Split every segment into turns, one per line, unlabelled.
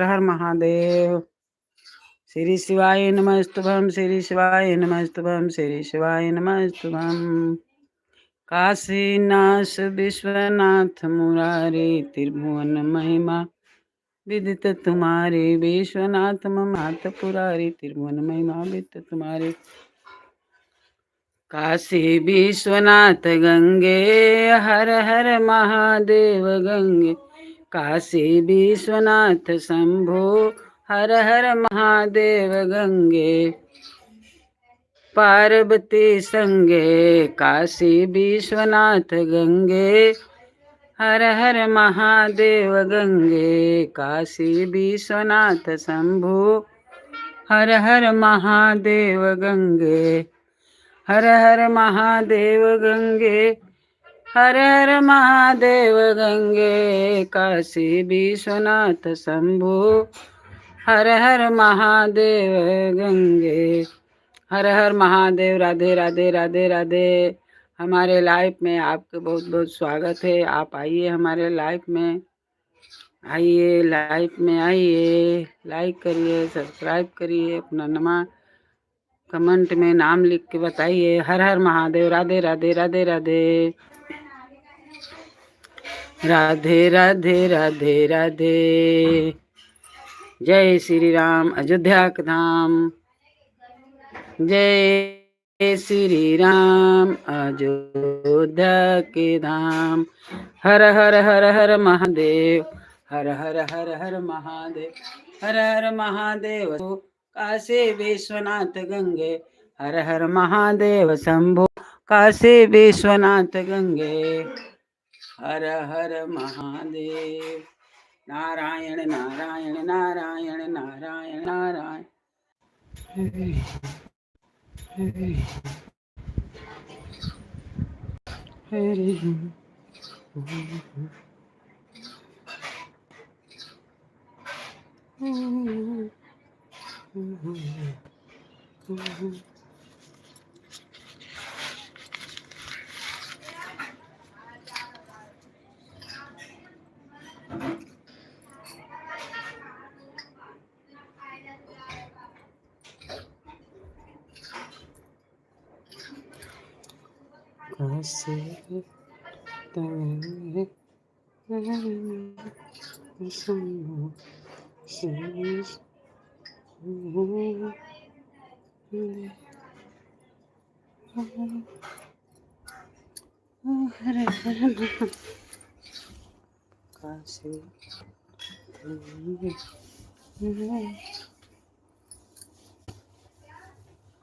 हर महादेव। श्री शिवाय नमस्तुभ्यं, श्री शिवाय नमस्तुभ्यं, श्री शिवाय नमस्तुभ्यं। काशीनाथ विश्वनाथ मुरारी, त्रिभुवन महिमा विदित तुम्हारे। विश्वनाथ मात पुरारी, त्रिभुवन महिमा विदित तुम्हारे। काशी विश्वनाथ गंगे, हर हर महादेव गंगे। काशी विश्वनाथ शंभो, हर हर महादेव गंगे। पार्वती संगे, काशी विश्वनाथ गंगे। हर हर महादेव गंगे। काशी विश्वनाथ शंभो, हर हर महादेव गंगे। हर हर महादेव गंगे, हर हर महादेव गंगे। काशी विश्वनाथ शंभो, हर हर महादेव गंगे। हर हर महादेव। राधे राधे राधे राधे। हमारे लाइफ में आपका बहुत बहुत स्वागत है। आप आइए हमारे लाइफ में, आइए लाइफ में आइए, लाइक करिए, सब्सक्राइब करिए, अपना नाम कमेंट में नाम लिख के बताइए। हर हर महादेव। राधे राधे राधे राधे राधे राधे राधे राधे। जय श्री राम अयोध्या के धाम। जय श्री राम अयोध्या के धाम। हर हर हर हर महादेव। हर हर हर हर महादेव। हर हर महादेव। काशी विश्वनाथ गंगे, हर हर महादेव शंभो। काशी विश्वनाथ गंगे, हर हर महादेव। नारायण नारायण नारायण नारायण नारायण। हरे हरे हरे।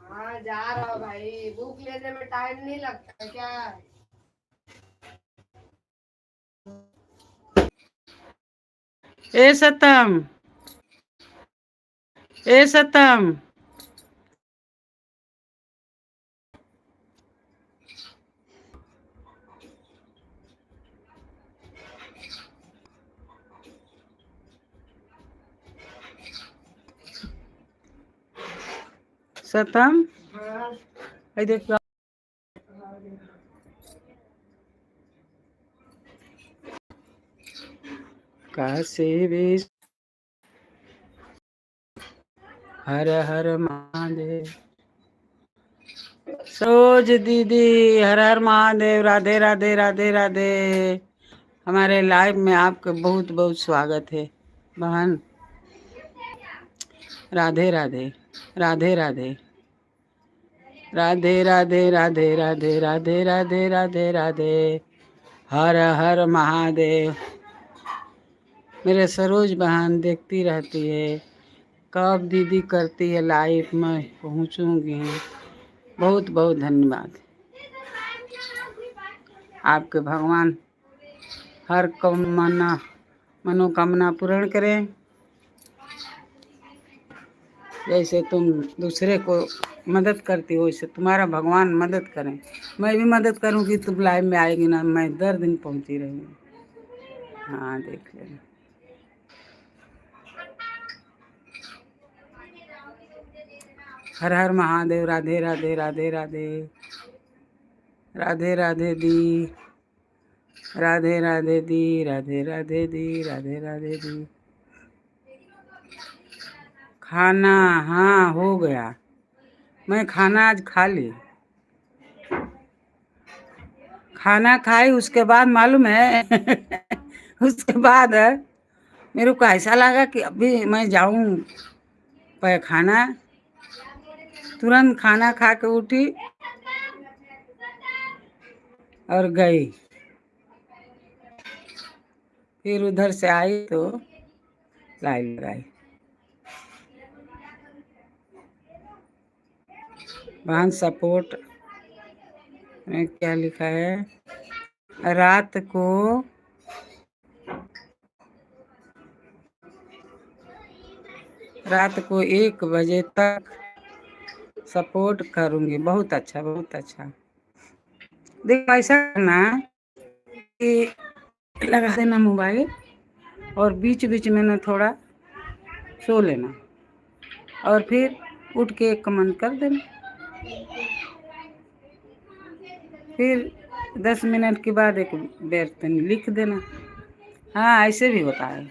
हाँ जा रहा हूँ भाई, बुक लेने में टाइम नहीं लगता क्या?
ए सतम, ए सतम। सतम, देख काशी विश्व, हर हर महादेव। सरोज दीदी, हर हर महादेव। राधे राधे राधे राधे। हमारे लाइव में आपका बहुत बहुत स्वागत है बहन। राधे राधे राधे राधे राधे राधे राधे राधे राधे राधे राधे राधे। हर हर महादेव। मेरे सरोज बहन देखती रहती है, कब दीदी करती है लाइव में पहुँचूँगी। बहुत बहुत धन्यवाद। आपके भगवान हर मनोकामना पूर्ण करें। जैसे तुम दूसरे को मदद करती हो, वैसे तुम्हारा भगवान मदद करें। मैं भी मदद करूँगी, तुम लाइव में आएगी ना, मैं 10 दिन पहुँची रहूँगी। हाँ देख लेना। हर हर महादेव। राधे राधे राधे राधे राधे राधे दी। राधे राधे दी। राधे राधे दी। राधे राधे दी। खाना, हाँ हो गया। मैं खाना आज खा ली। खाना खाई उसके बाद मालूम है उसके बाद मेरे को ऐसा लगा कि अभी मैं जाऊं पैखाना। तुरंत खाना खा के उठी और गई। फिर उधर से आई तो लाइन लगाई। वाहन सपोर्ट में क्या लिखा है, रात को रात को 1 बजे तक सपोर्ट करूंगी। बहुत अच्छा, बहुत अच्छा। देखो ऐसा करना कि लगा देना मोबाइल और बीच बीच में ना थोड़ा सो लेना और फिर उठ के एक कमेंट कर देना। फिर 10 मिनट के बाद एक बेर लिख देना। हाँ ऐसे भी होता है।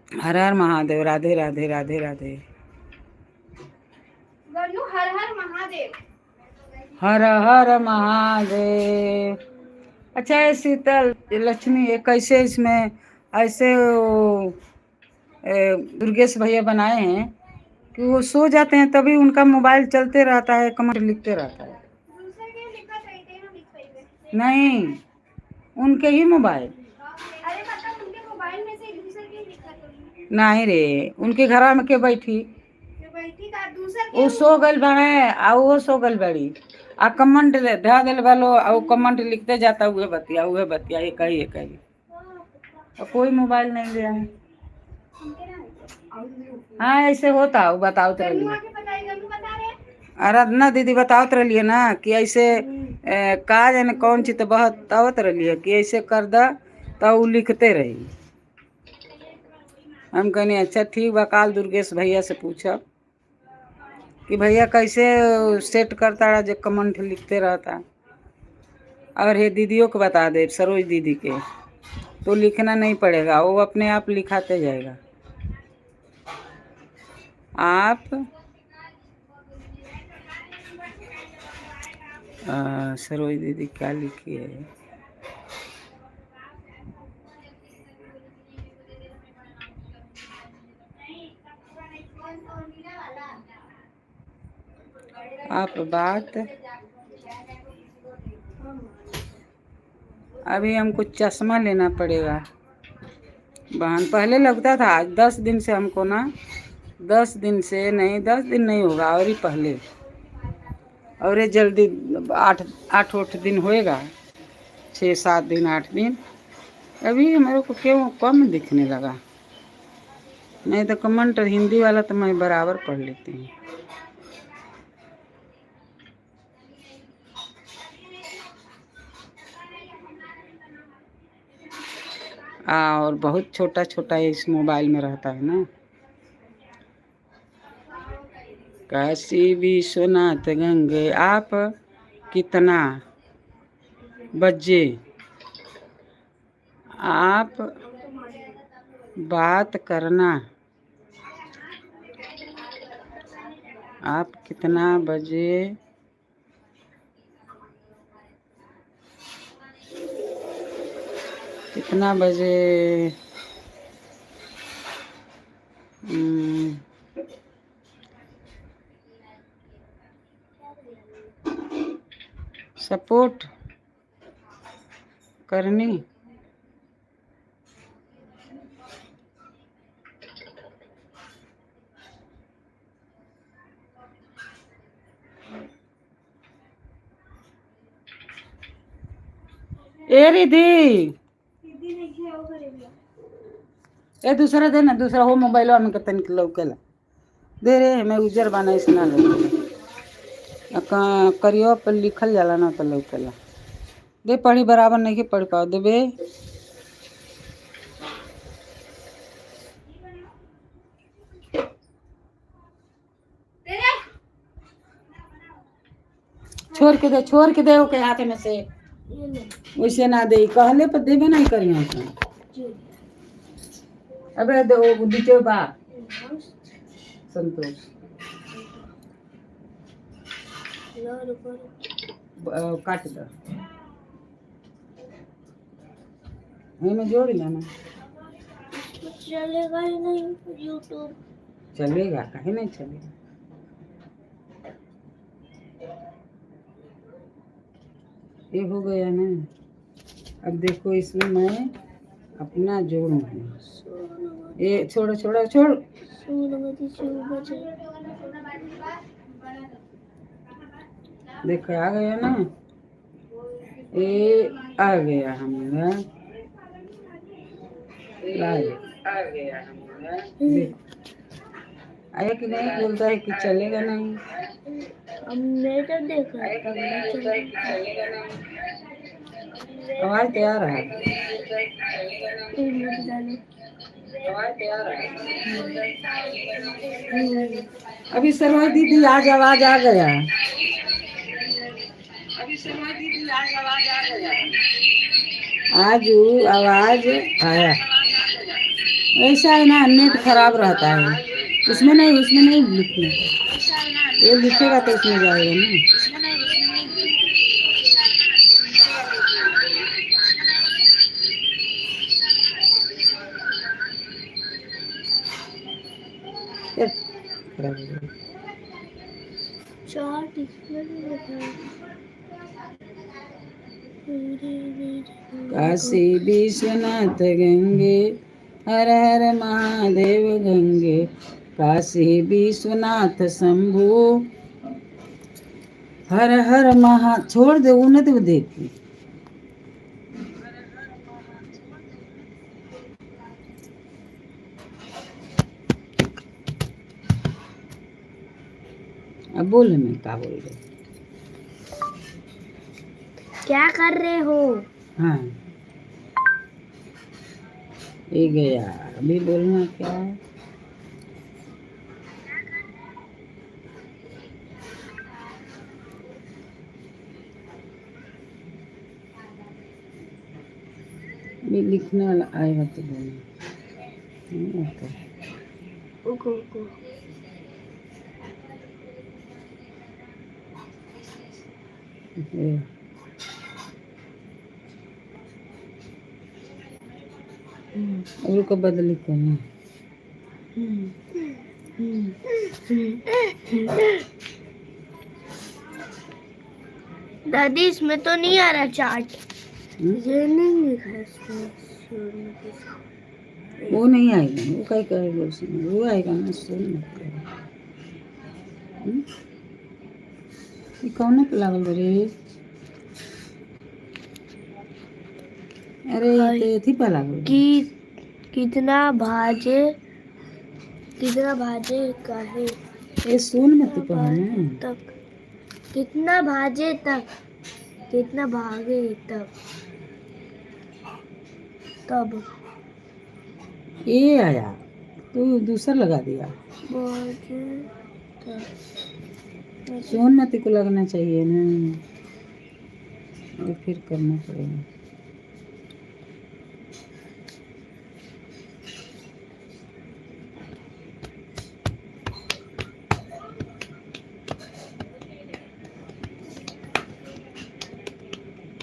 हर हर महादेव। राधे राधे राधे राधे।
गन्नू हर हर महादेव।
हर हर महादेव। अच्छा है शीतल लक्ष्मी, ये कैसे इसमें ऐसे दुर्गेश भैया बनाए हैं कि वो सो जाते हैं तभी उनका मोबाइल चलते रहता है, कमेंट लिखते रहता है।
दूसरे के लिखा चाहिए ना, लिख पाइए।
नहीं, उनके ही मोबाइल।
अरे मतलब उनके मोबाइल में से दूसरे के लिखा तो
नहीं रे, उनके घर में के बैठी
बैठी का दूसरे
वो सो गल बड़े आ वो सो गल बड़ी आ कमेंट धा दिल वालो आ वो कमेंट लिखते जाता हुए बतिया एक ही और कोई मोबाइल नहीं लिया है। हाँ ऐसे होता वो बताओ तो रही। आराधना दीदी बताओ तो रही ना कि ऐसे का जाने कौन चीज बतावत रही कि ऐसे कर दा तो वो लिखते रही। हम कहनी अच्छा ठीक बा, काल दुर्गेश भैया से पूछब कि भैया कैसे सेट करता रहा जो कमेंट लिखते रहता। और ये दीदियों को बता दे, सरोज दीदी के, तो लिखना नहीं पड़ेगा, वो अपने आप लिखाते जाएगा। आप सरोज दीदी क्या लिखी है, आप बात अभी हमको चश्मा लेना पड़ेगा बहन। पहले लगता था, आज 10 दिन से हमको ना 10 दिन से नहीं, 10 दिन नहीं होगा और ही पहले, और ये जल्दी 8 दिन होएगा, 6-7 दिन 8 दिन। अभी मेरे को क्यों कम दिखने लगा। नहीं तो कमेंट हिंदी वाला तो मैं बराबर पढ़ लेती हूँ। और बहुत छोटा छोटा इस मोबाइल में रहता है ना। काशी विश्वनाथ गंगे आप कितना बजे आप बात करना, आप कितना बजे सपोर्ट करनी। ए रिधि ए दूसरा दे ना, दूसरा हो मोबाइल में कतन लौकेला दे रे, मैं उजर बना इसना करियो पर लिखल जाला ना तो लौकेला दे। पढ़ी बराबर नहीं पढ़ पाओ देबे। छोड़ के दे ओके हाथ में से, वैसे ना दे, कहले पर देबे नहीं करियो। अबे वो नीचे बा संतोष काट दो में जोड़ लेना
चलेगा ही नहीं यूट्यूब
चलेगा कहीं नहीं चलेगा ये हो गया ना अब देखो इसमें मैं अपना जोड़ूंगी ये छोड़ो छोड़ो छोड़ देखो आ गया ना ये आ गया हमारा आ गया हमारा देखो आया कि नहीं बोलता है कि चलेगा नहीं
हमने तो देखा
आवाज तैयार है अभी सरवा दीदी आज आवाज आ गया आज आवाज आया ऐसा है ना नेट खराब रहता है उसमें नहीं लिखना ये लिखेगा तो उसमें जाएगा ना काशी विश्वनाथ गंगे हर हर महादेव गंगे काशी विश्वनाथ शंभु हर हर महा छोड़ दे उन्हें तो देखी अब बोल मैं क्या बोल रहे
क्या कर रहे हो
हाँ ये गया अभी बोलना क्या है अभी लिखने वाला आएगा तो बोलना रुको बदली करना
दादी इसमें तो नहीं आ रहा चार्ट ये नहीं लिखा है इसमें
वो नहीं आएगा वो क्या करेगा उसमें वो आएगा ना सुन ये कौन पे लागल रे अरे ये थी पे लागल
कि कितना भाजे का है
ये सुन मत पढ़ना
तक कितना भाजे तक कितना भागे तब
ये आया तू दूसरा लगा दिया
भाजे तक
सुन मत को लगना चाहिए ना ये फिर करना पड़ेगा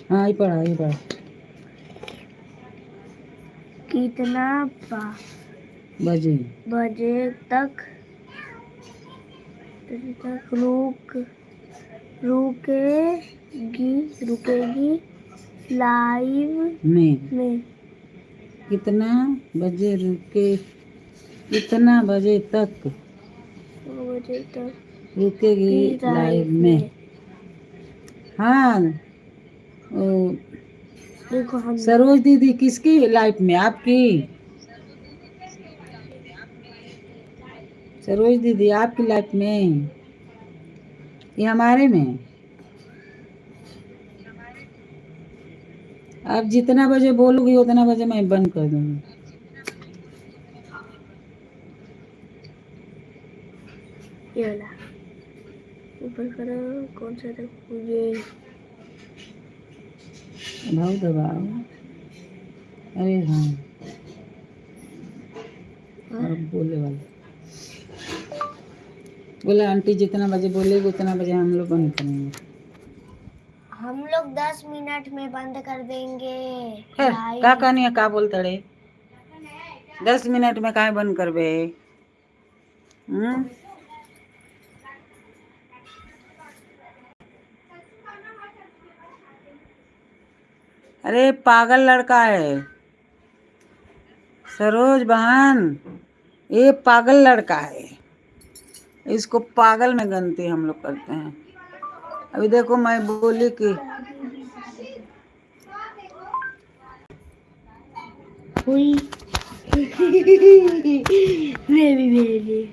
हाँ ये पढ़ा
कितना बजे तक रुकेगी लाइव में
कितना बजे तक रुकेगी लाइव में हाँ
देखो हम
सरोज दीदी किसकी लाइफ में आपकी सरोज दीदी आपकी लाइफ में ये हमारे में आप जितना बजे बोलोगी उतना बजे मैं बंद कर दूंगी
ये वाला ऊपर करो कौन सा तक ये
भाव दबाओ अरे हाँ अब बोले वाले बोले आंटी जितना बजे बोलेगी उतना बजे हम लोग बंद करेंगे।
हम लोग 10 मिनट में बंद कर देंगे
खैर
लाइव।
का कहानी है का बोलते रे 10 मिनट में काहे बंद करबे। अरे पागल लड़का है सरोज बहन, ये पागल लड़का है, इसको पागल में गनती हम लोग करते हैं। अभी देखो मैं बोली कि
हुई मैं भी भेजी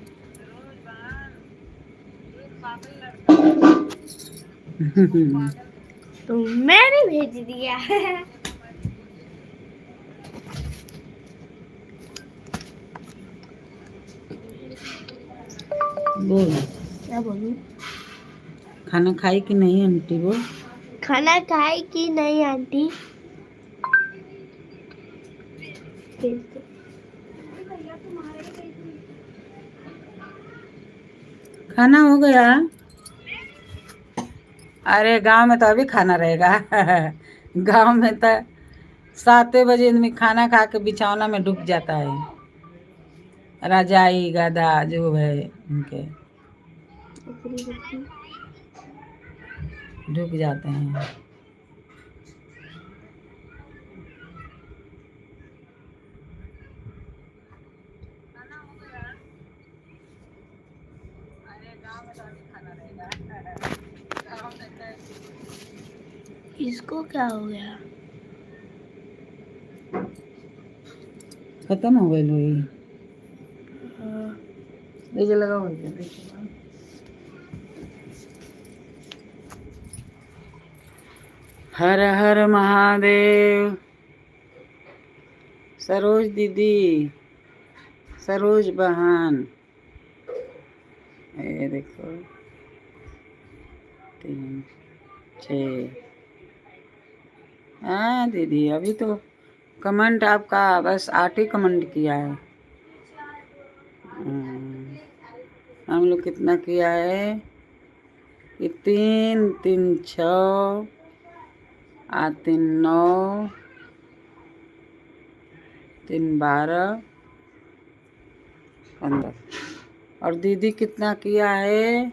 तो मैंने भेज दिया।
बोल
क्या बोलूं?
खाना खाई कि नहीं आंटी? वो
खाना खाई कि नहीं आंटी?
खाना हो गया? अरे गांव में तो अभी खाना रहेगा। गांव में तो 7 बजे आदमी खाना खा के बिछौना में डूब जाता है, रजाई गदा जो है उनके डूब जाते हैं।
इसको क्या हो गया?
खत्म हो गई लोई
हाँ।
देखिए लगा हुआ हर हर महादेव। सरोज दीदी, सरोज बहन, ये देखो 3 6। हाँ दीदी अभी तो कमेंट आपका बस 8 ही कमेंट किया है। हम लोग कितना किया है कि 3 3 6 8 3 9 3 12 15 और दीदी कितना किया है?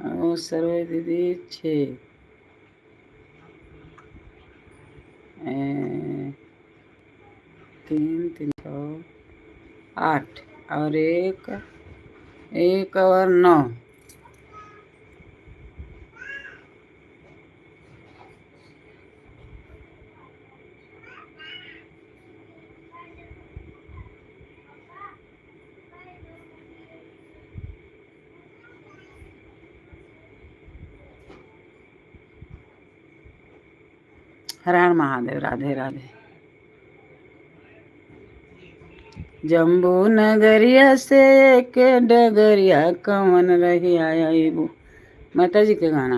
और सरोज दीदी 6 3 3 6 8 और 1 और 9। हर हर महादेव। राधे राधे। जम्बू नगरिया से के डगरिया कवन रही आईबू। माता जी के गाना।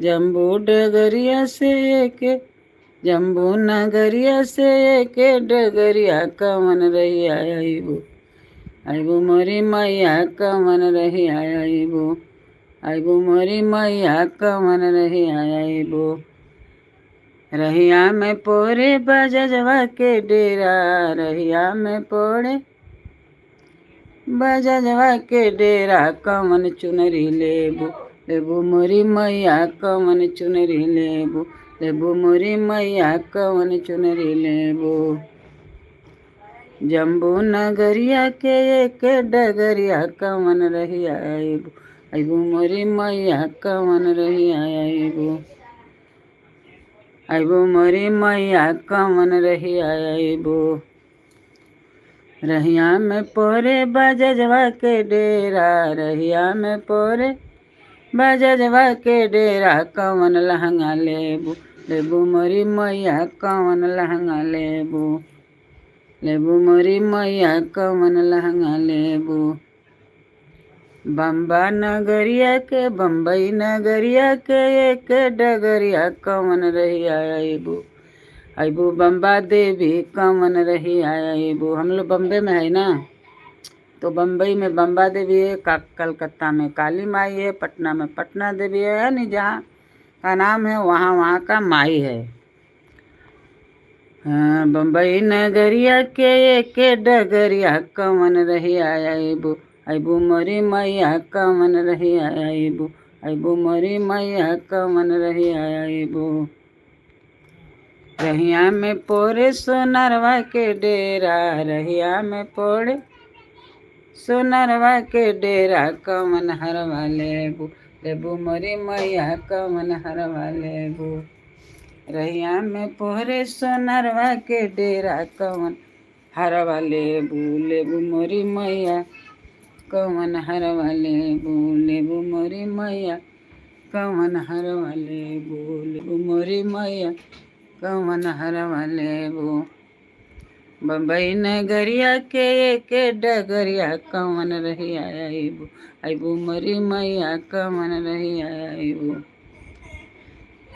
जम्बू डगरिया से के जम्बू नगरिया से के डगरिया कवन रही आईबू। आईबू मोरी मैया कवन रही आईबू। आईबू मोरी मैया कवन रही आईबू। रहिया में पोरे बजजवा के डेरा। रहिया में पोरे बजजवा के डेरा कवन चुनरी लेबू। लेबू मोरी मैया कवन चुनरी लेबू। लेबू मोरी मैया कवन चुनरी लेबू। जम्बू नगरिया के एक डगरिया कवन रही आईबू। आईबू मोरी मैया कवन रही आईबू। आईबू मोरी मैया कवन रही आईबू। रहिया में पोरे बजजवा के डेरा। रहिया में पोरे बजजवा के डेरा कवन लहंगा लेबू। लेबू मोरी मैया कवन लहंगा लेबू। लेबू मोरी मैया कवन लहंगा लेबू। बम्बा नगरिया के बम्बई नगरिया के एक डगरिया कवन रही आईबू। अबू बम्बा देवी कमन रही अबू। हम लोग बम्बे में है ना, तो बम्बई में बम्बा देवी है, कलकत्ता में काली माई है, पटना में पटना देवी है नहीं, जहाँ का नाम है वहाँ वहाँ का माई है। हाँ, बम्बई नगरिया के डगरिया कमन रही अबू। अबू मोरी मैया कमन रही अबू। अबू मोरी मैया कमन रही अबू। रहिया में पोरे सोनरवा के डेरा, रहिया में पोरे सोनरवा के डेरा कमन हरवा लेबू। लेबू मोरी मैया कमन हरवा लेबू। रहिया में पोरे सोनरवा के डेरा कमन हरवा लेबू। लेबू मोरी मैया कमन हरवा लेबू। लेबू मोरी मैया कमन हरवा लेबू। लेबू मोरी मैया कमन हरवा लेबू। बम्बई नगरिया के डगरिया कमन रही अबू। अबू मोरी मैया कमन रही अबू।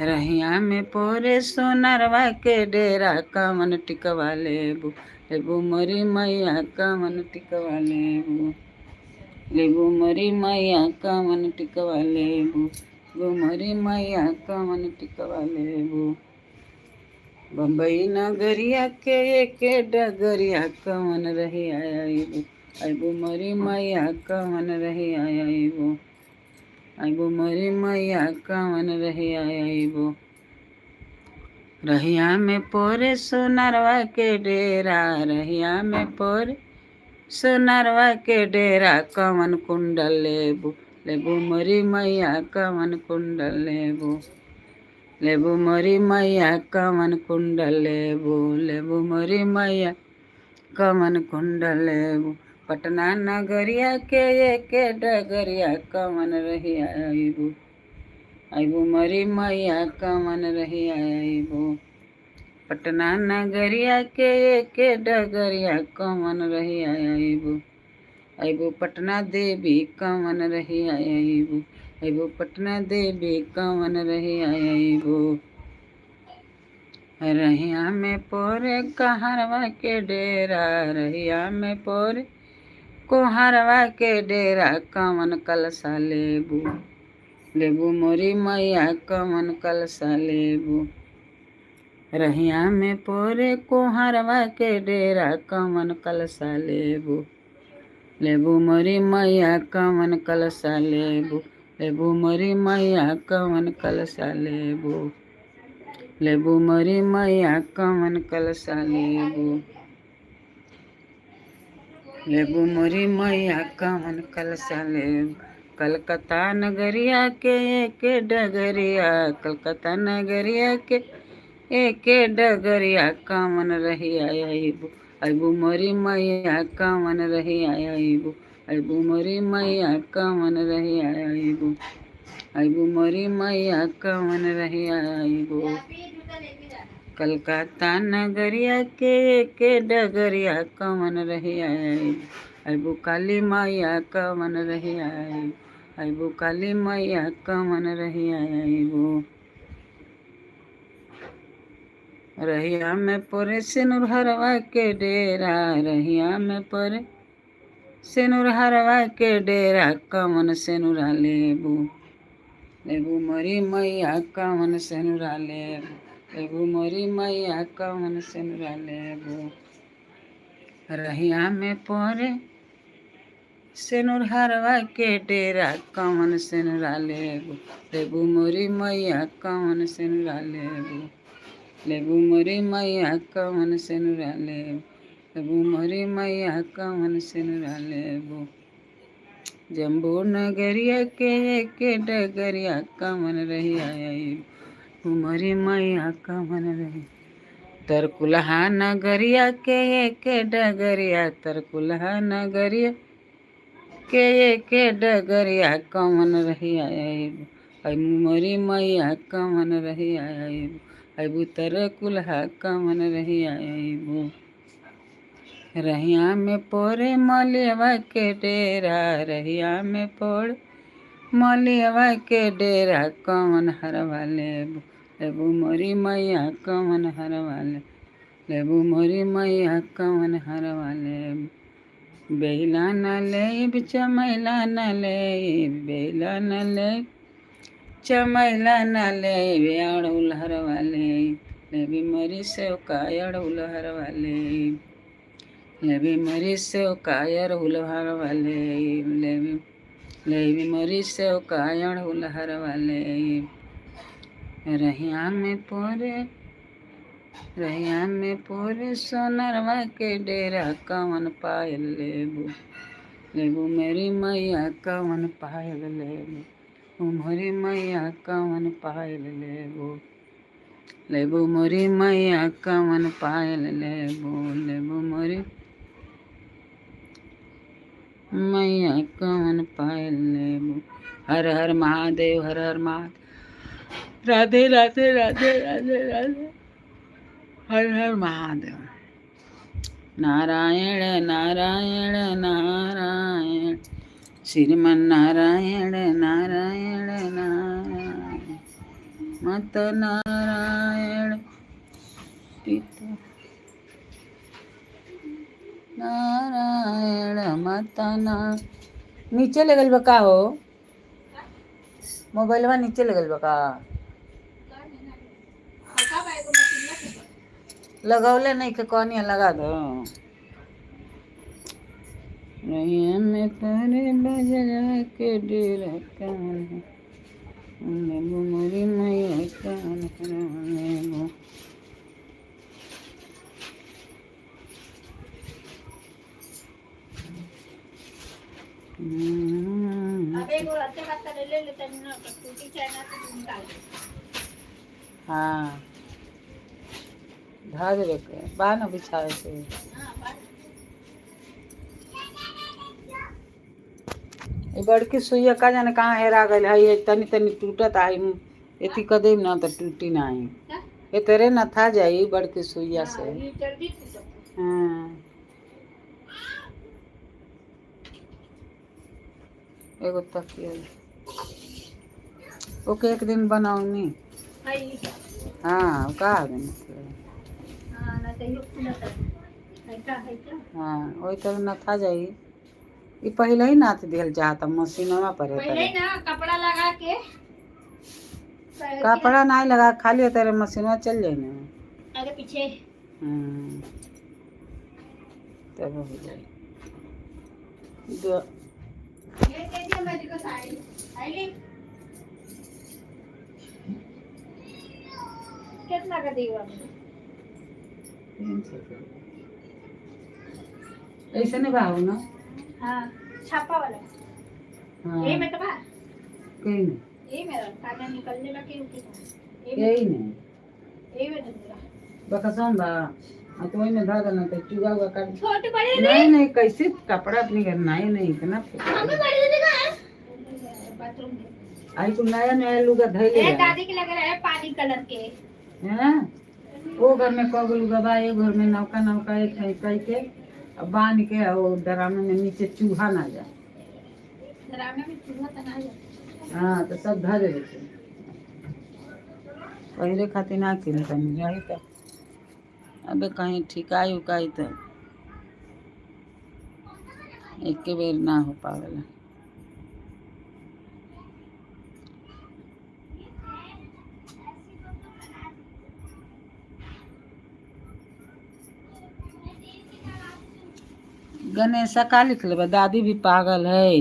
रहिया में पोरे सोनरवा के डेरा कमन टिकवा लेबू। लेबू मोरी मैया कमन टिकवा लेबू। लेबू मोरी मैया कमन टिकवा लेबू। लेबू मोरी मैया कमन टिकवा लेबू। बम्बई नगरिया के डगरिया कमन रही अबू। अबू मोरी मैया कमन रही अबू। अबू मोरी मैया कमन रही अबू। रहिया में पोरे सोनरवा के डेरा, रहिया में पोरे सोनरवा के डेरा कमन कुंडल लेबू। लेबू मोरी मैया कमन कुंडल लेबू। लेबू मोरी मैया कमन कुंडल लेबू। लेबू मोरी मैया कमन कुंडल लेबू। पटना नगरिया के डगरिया कमन रही अबू। अबू मोरी मैया कमन रही अबू। पटना नगरिया के डगरिया कमन रही अबू। अबू पटना देवी कमन रही अबू। अबू पटना देवी कमन रही अबू। रहिया में पोरे कहरवा के डेरा, रहिया में पोरे कोहरवा के डेरा कमन कलसा लेबू। लेबू मोरी मैया कमन कलसा लेबू। रहिया में पोरे कोहरवा के डेरा कमन कलसा लेबू। लेबू मोरी मैया कमन कलसा लेबू। लेबू मोरी मैया कमन कलसा लेबू। लेबू मोरी मैया कमन कलसा लेबू। लेबू मोरी मैया कमन कलसा लेबू। कलकत्ता नगरिया के डगरिया, कलकत्ता नगरिया के डगरिया कमन रही अबू। अबू मोरी मैया कमन रही अबू। अबू मोरी मैया कमन रही अबू। अबू मोरी मैया कमन रही अबू। कलकत्ता नगरिया के डगरिया कमन रही अबू। अबू काली मैया कमन रही अबू। अबू काली मैया कमन रही अबू। रहिया में पोरे सिनुर हरवा के डेरा, रहिया में पोरे सिनुर हरवा के डेरा कमन सेनुरा लेबू। लेबू मोरी मैया कमन सेनुरा लेबू। लेबू मोरी मैया कमन सेनुरा लेबू। रहिया में पोरे सेनुर हरवा के डेरा कमन सेनुरा लेबू। लेबू मोरी मैया कमन सेनुरा लेबू। लेबू मोरी मैया कमन सेनुरा लेबू। लेबू मोरी मैया कमन सेनुरा लेबू। जम्बू नगरिया के डगरिया कमन रही अबू। मोरी मैया कमन रही। तरकुलहा नगरिया के डगरिया, तरकुलहा नगरिया के डगरिया कमन रही अबू। अबू मोरी मैया कमन रही अबू। अबू तरकुलहा कमन रही अबू। रहिया में पोरे मलियवा के डेरा, रहिया में पोरे मलियवा के डेरा कमन हरवा लेबू। लेबू मोरी मैया कवन हर वाले, लेबू मोरी मैया कवन हर वाले। बेला न ले चमैला न ले, बेला न ले चमैला न ले, अड़उल हर वाले। लेबी मरी सेव का अड़उल हर वाले, लेबी मरी सेव का अड़उल हर वाले, लेबी मरी सेव का अड़उल हर वाले। रहिया में पोरे सोनरवा के डेरा, कवन पायल लेबू, लेबू मेरी मैया कवन पायल लेबू, मोरी मैया कवन पायल लेबू, लेबू मोरी मैया कवन पायल लेबू, लेबू मोरी मैया कवन पायल लेबू। हर हर महादेव, हर हर महादेव, राधे राधे राधे राधे राधे, हर हर महादेव। नारायण नारायण नारायण, श्रीमन नारायण नारायण नारायण, मत नारायण पिता नारायण माता ना। नीचे लगल बका हो, मोबाइलवा नीचे लगल बका, लगौले नहीं के कौनिया लगा दो। रहिया में तोरे बजरा के डेरा, कवन है लेबू मोरी मैया कवन है लेबू। हाँ धा देवे के बा न बिछावे के। ये बड़की सुइया का जाने कहाँ हेरा गई है, ये तनी तनी टूटत आई, एथी कदे ना तो टूटी ना आई, ये तेरे न था जाई बड़की सुइया से। हाँ एगो तकिया ओके एक दिन बनाऊनी। हाँ का हाँ वही तरह न था जाई, ये पहले ही नाथ दिल चाहता मशीनवा पर है
ना कपड़ा लगा के,
कपड़ा नहीं लगा खाली तेरे मशीनवा चल जाए ना।
अरे पीछे
तब हो जाए।
कितना का देगा
ऐसे नहीं भाव ना।
हाँ छापा वाला।
हाँ
ये में तो बा
कहीं नहीं,
ये मेरा कागज निकलने लगे
यही नहीं
ये में तो
बकसम बा। तो वही में धागा ना तो चुगा हुआ कर
छोटे बड़े
नहीं नहीं कैसे कपड़ा अपनी घर नहीं नहीं इतना
मम्मी बड़ी दीदी का बाथरूम
आई तो नया नया लुगा धैले
है दादी के लग रहा है पानी कलर के
हैं। वो घर में कगो लुगा बा, एक घर में नौका नौका एक कह के अब बांध के वो डरामे में नीचे चूहा ना जाए।
डरामे में चूहा तो ना जाए।
हाँ तो सब धर दे पहले खातिर ना किन कहीं रही तो अबे कहीं ठिकाई उकाई तो एक के बेर ना हो पावेला। गणेशा का लिख ले दादी भी पागल है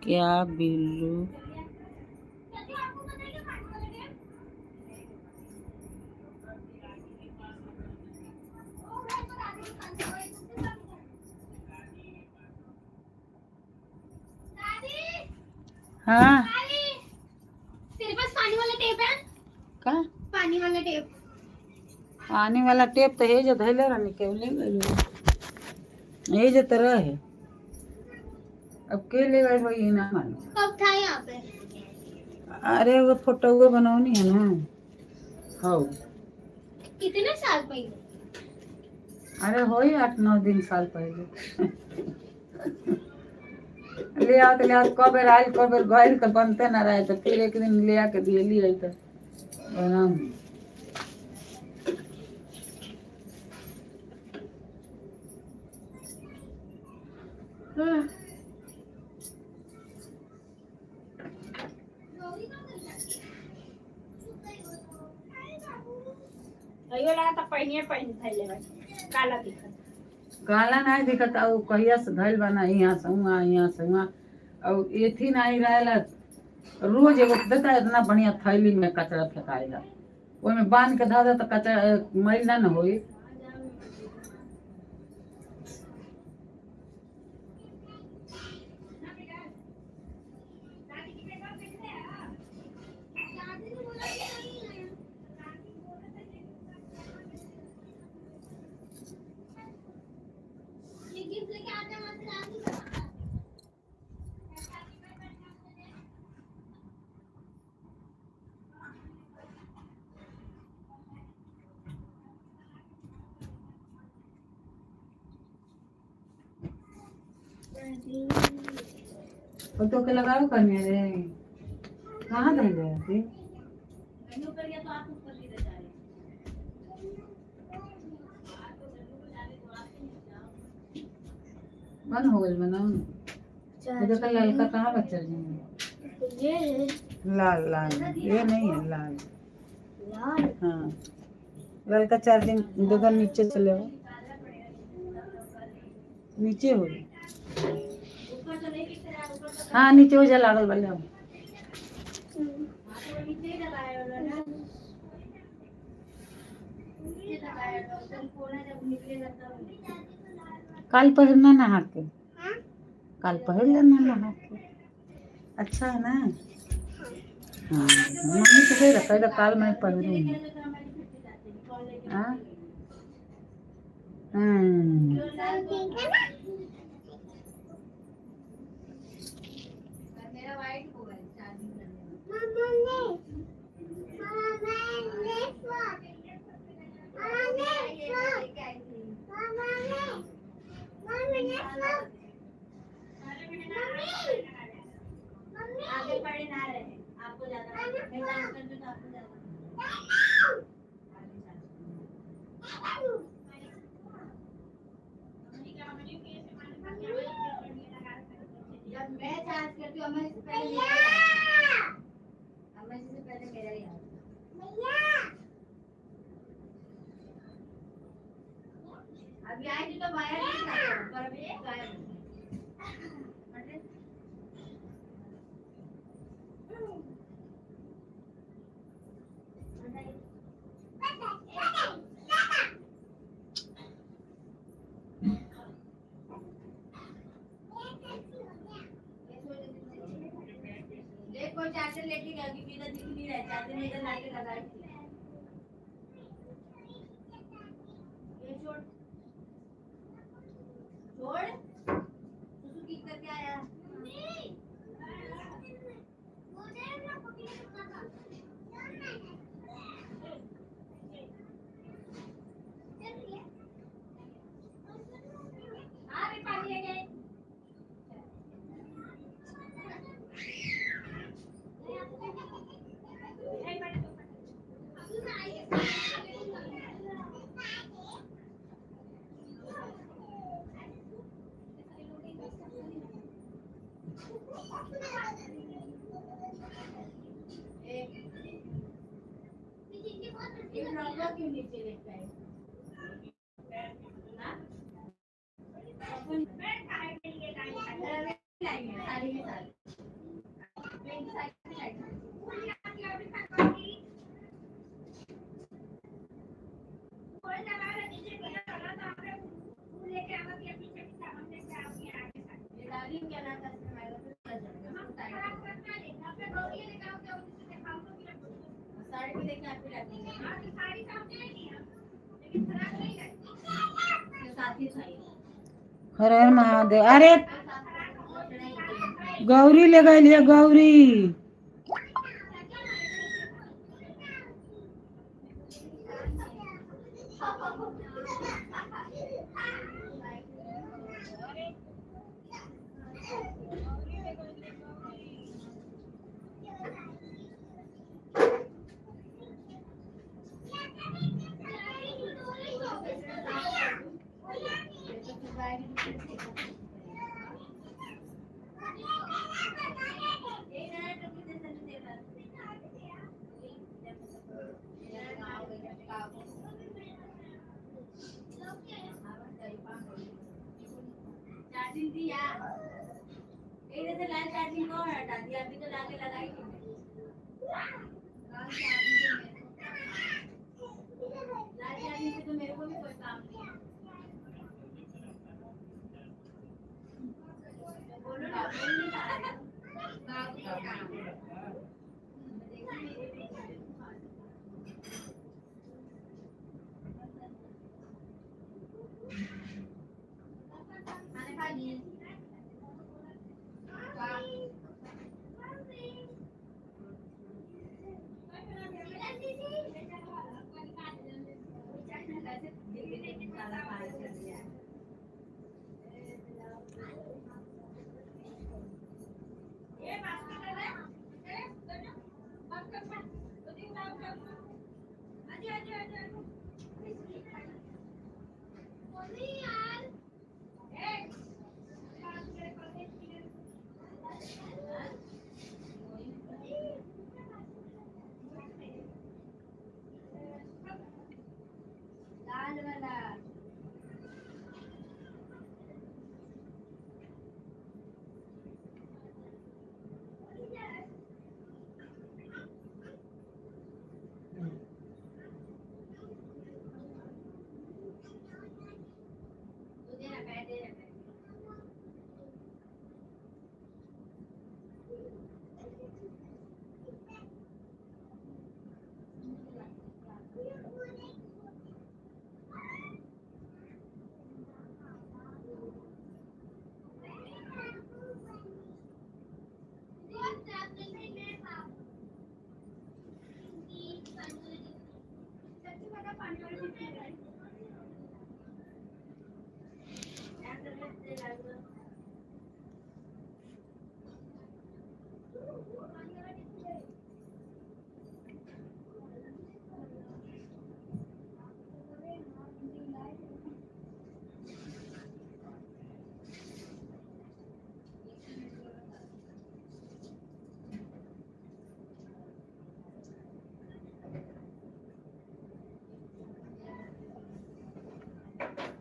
क्या बिल्लू हाँ
तेरे पास पानी वाला टेप है
का
पानी वाला टेप
पानी वाला टेप तो है जो धैले रहनी के ले गई ये जो तरह है अब के ले गए भाई ना मान।
कब था यहाँ पे
अरे वो फोटो वो बनौनी है ना। हाँ
कितने साल पहले
अरे हो ही 8-9 दिन साल पहले ले आओ तो ले आओ, कब बेर आयल कब बेर गइल तो बनते ना रहे, तो फिर एक दिन ले आके दिली है तो बना। काला नहीं दिखत, और कहिया से धइल बना यहाँ से वहाँ यहाँ से वहाँ, और एथी नहीं रहेला। रोज एगो देता इतना बढ़िया थैली में कचरा फेंकाएगा, ओहिमे बांध के धो दे तो कचरा मैल ना न होई। तो के लगाओ करने रे, कहाँ धइल जाती बंद हो गई बनाओ। तो का ललका कहाँ बच्चा जी?
ये है
लाल लाल, ये नहीं है लाल।
लाल।
हाँ ललका चार्जिंग देखो नीचे चले हो, नीचे हो। हाँ नीचे हो जा लागल वाले हम। काल पहनना नहा के, काल पहन लेना नहा के, अच्छा है ना। हाँ मम्मी तो कह रखा है काल मैं पहनूंगी। हाँ
आगे पढ़े ना रहे आपको ज्यादा जब मैं चार्ज करती हूँ अम्मा से पहले मेरा ही अभी आई थी तो वायर नहीं था पर अभी गायब। कोई चार्जर लेके गया क्योंकि इधर दिख नहीं रहा, चार्जर इधर लाके लगा ये छोड़ छोड़ सुसु किक करके आया पानी लेके क्यों नीचे लेटा है
हर हर महादेव। अरे गौरी ले गई गौरी।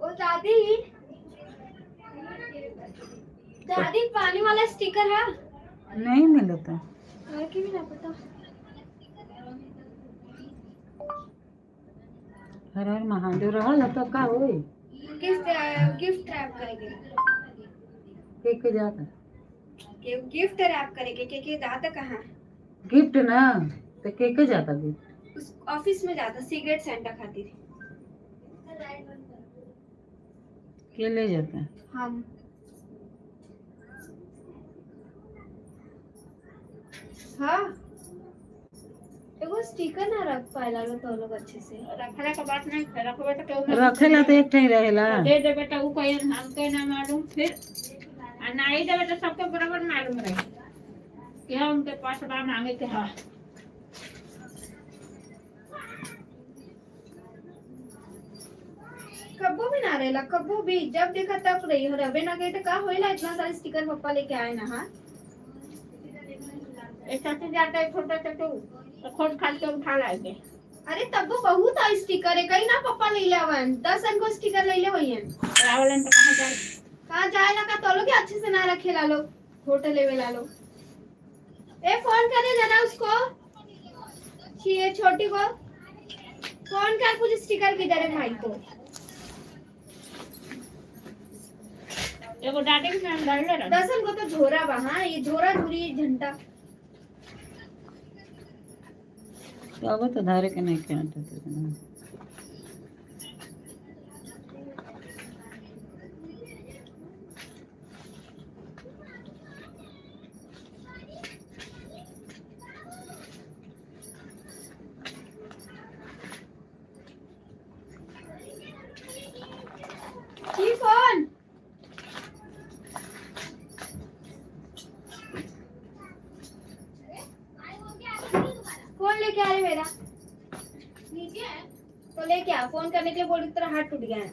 ओ दादी, दादी पानी वाला स्टिकर है?
नहीं मिलता।
और की भी ना पता।
हर हर महादेव रहल तो का होई?
गिफ्ट रैप करेंगे
के जाता
गिफ्ट रैप करेंगे के जाता कहाँ?
गिफ्ट ना तो के जाता गिफ्ट?
उस ऑफिस में जाता सीक्रेट सेंटा खातिर।
के ले जाता?
हम। हाँ, एगो स्टिकर ना रख पाएला तो लोग अच्छे से रखला का बात नहीं रखबे तो केहू
रखेला तो एक ठे रहेला।
दे दे बेटा ऊ कोई हमके ना मालूम फिर नहीं दे बेटा सबके बराबर मालूम रहे क्या उनके पास बा मांगे के। हाँ कब्बो भी ना रहेला, कब्बो भी जब देखा तब रही हो रवे ना गए तो का होइला इतना सारे स्टिकर पापा लेके आए ना। हाँ ऐसा से जाता है छोटा सा तो खोद खाद के उठा लाएंगे। अरे तब वो बहुत है स्टिकर है कहीं ना पापा ले लेवन 10 को स्टिकर ले ले वही है रावलन तो कहां जाएगा का तो लोग अच्छे से ना रखे ला लोग होटल लेवे ला लोग। ए फोन करे जरा उसको ये छोटी को फोन कर कुछ स्टिकर किधर है भाई को। एगो डाटे के नाम डाल ले दसन को तो झोरा बा। हां ये झोरा झुरी झंटा
अब तो धारे के नहीं कहते
की फोन फोन लेके आ रहे मेरा नीचे है तो लेके आ। फोन करने के लिए बोली तेरा हाथ टूट गया है।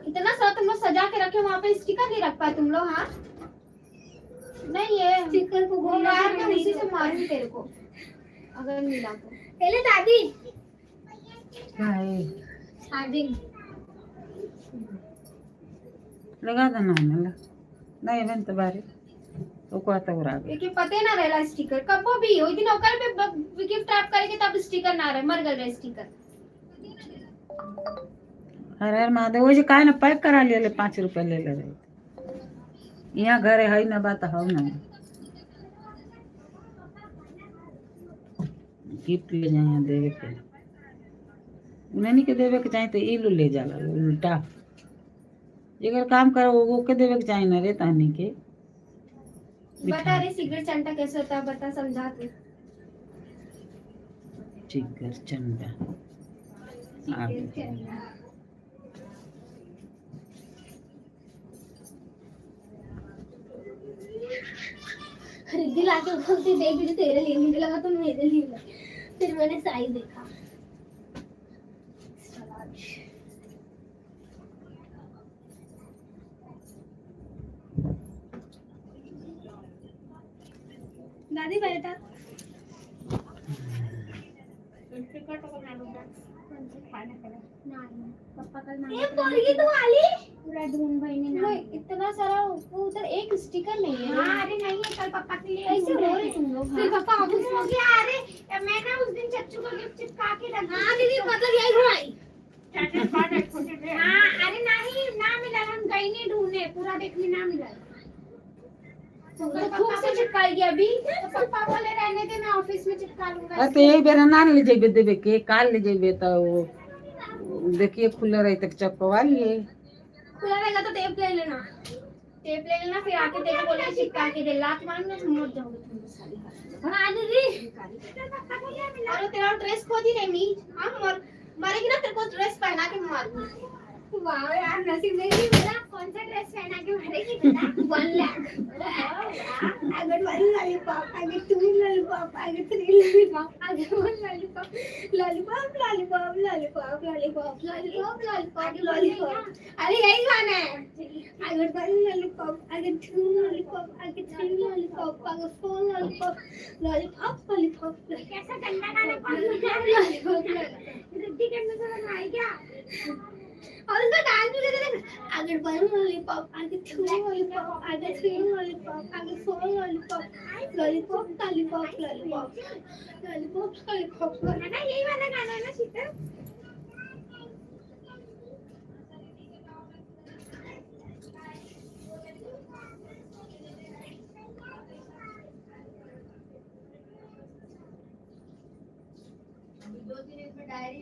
इतना सा तुम लोग सजा के रखे, वहाँ पे स्टिकर नहीं रख पाए तुम लोग? हाँ नहीं है स्टिकर को घुमा के उसी से मारूं तेरे को अगर मिला तो। पहले दादी
क्या है
चार्जिंग
लगा देना है ना नहीं बन तो बारे तो को आता उड़ा
एक पते ना रहला स्टिकर कबो भी ओई दिन ओकर पे गिफ्ट रैप करके तब स्टिकर ना रहे, मर गए स्टिकर।
अरे महादेव वो जो काय ना पैक करा ले 5 रुपए ले ले रहे यहाँ घरे है ना बात हो ना गिफ्ट ले जाए यहाँ देवे के नहीं के देवे के चाहे तो इलू ले जाला उल्टा जेकर काम करो वो के देवे के चाहे ना रे तहनी के
बता रे सिगरेट चंटा कैसे होता है बता समझा तू।
चिगर चंदा
रिद्धि लाके बोलती देख मुझे तेरे लिए, मुझे लगा तुम मेरे लिए ला। फिर मैंने साइज देखा दादी बैठा पापा कल तो वाली पूरा ढूंढ भाई ने ना इतना सारा उधर एक स्टिकर नहीं है। हाँ अरे नहीं है कल पापा के लिए ऐसे हो रहे तुम लोग। फिर पापा अब हो गया। अरे मैं ना उस दिन चच्चू को गिफ्ट चिपका के रखा। हाँ दीदी मतलब यही घुमाई हाँ अरे नहीं ना मिला, हम गई नहीं ढूंढने पूरा देखने ना मिला तो खूब से चिपकाई गया अभी तो पापा बोले रहने दे मैं ऑफिस में चिपका लूंगा।
अरे तो यही बेरा ना ले जेबे देवे के काल ले जेबे तो वो देखिए खुले रही तक चपकवा लिए
खुला रहेगा तो टेप ले लेना, टेप ले लेना फिर आके तेरे बोले चिपका के दे लात मारूंगा तुम मर जाओगे तुम सारी। हां दीदी अरे तेरा ड्रेस खो दी रे मी हम मारेगी ना तेरे को ड्रेस पहना के मारूंगी। वाह यार नसीब नहीं मेरा कौन सा ड्रेस पहना के मारेगी बेटा 1 लाख अगर 1 लॉलीपॉप अगर 2 लॉलीपॉप अगर 3 लॉलीपॉप अगर 1 lollipop lollipop lollipop lollipop lollipop lollipop lollipop lollipop अरे यही गाना है। अगर 1 लॉलीपॉप अगर 2 लॉलीपॉप अगर 3 लॉलीपॉप अगर 4 लॉलीपॉप लॉलीपॉप लॉलीपॉप कैसा गंदा गाना कौन रिद्धि करने से बनाई क्या और उसका डांस भी करते थे। अगर 1 लॉलीपॉप अगर 2 लॉलीपॉप अगर 3 लॉलीपॉप अगर 4 lollipop lollipop lollipop lollipop lollipop lollipop गाना यही वाला गाना है ना शीतल। दो दिन इसमें डायरी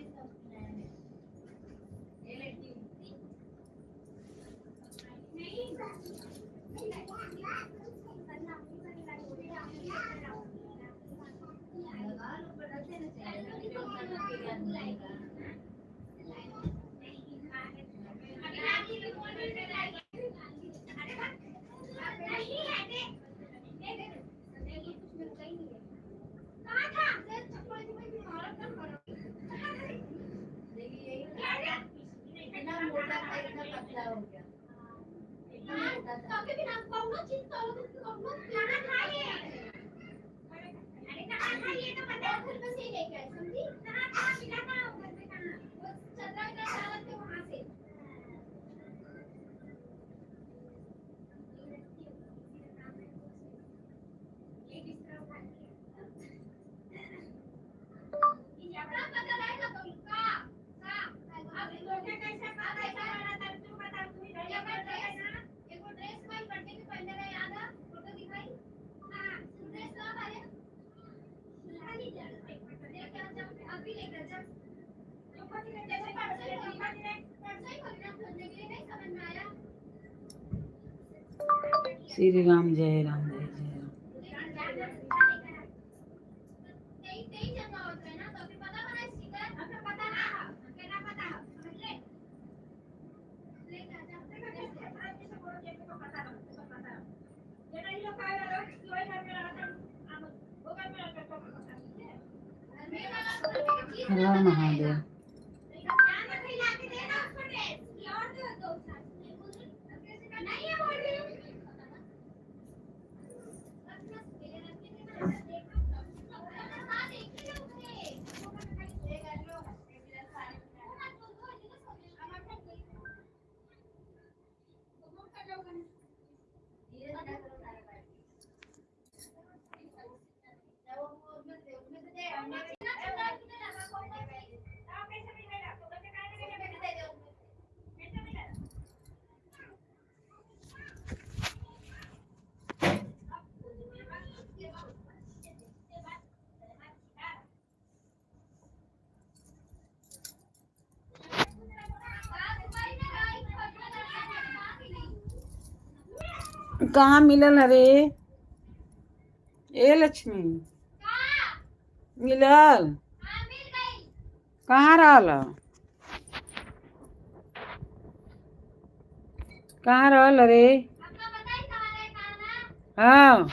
श्री राम जय राम जय जय हर हर महादेव। कहाँ मिलल हरे ए लक्ष्मी? मिलल कहाँ रहल? कहाँ रहल रे? हाँ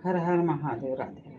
हर हर महादेव। राधे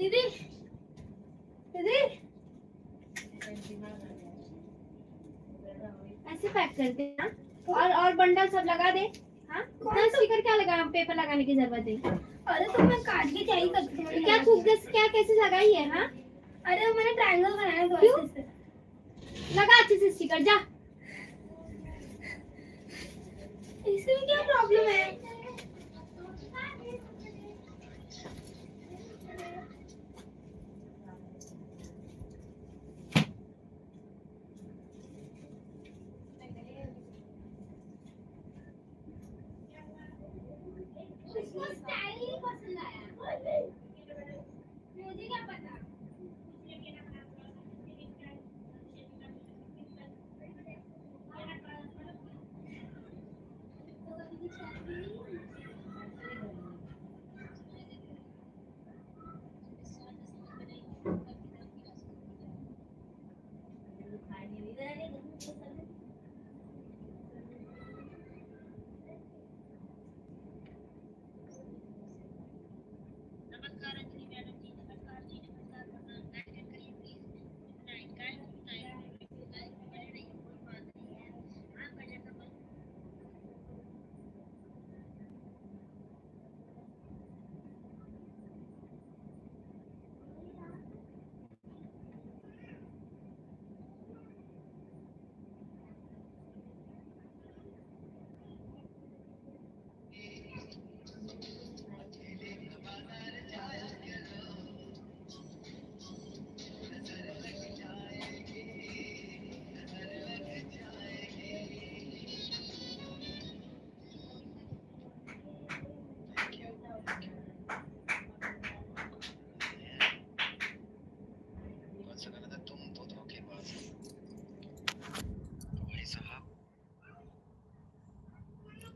दीदी दीदी ऐसे पैक करते हैं हाँ? और बंडल सब लगा दे। हाँ इतना स्टिकर क्या लगा, पेपर लगाने की जरूरत है? अरे तो मैं काट के क्या ही करती हूँ। क्या थूक दे, क्या कैसे लगाई है? हाँ अरे वो मैंने ट्रायंगल बनाया तो ऐसे से लगा अच्छे से स्टिकर। जा, इसमें क्या प्रॉब्लम है? उसको स्टाइल नहीं पसंद आया, मुझे क्या पता।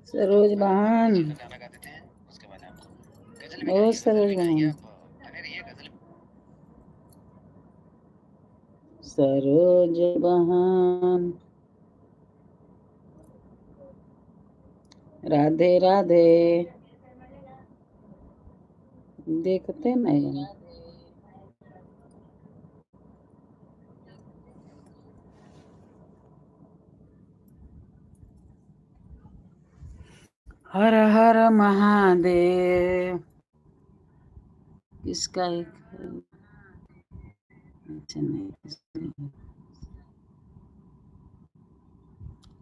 सरोज बहन, ओ सरोज बहन, सरोज बहन, राधे राधे। देखते नहीं। हर हर महादेव। इसका एक अच्छा नहीं।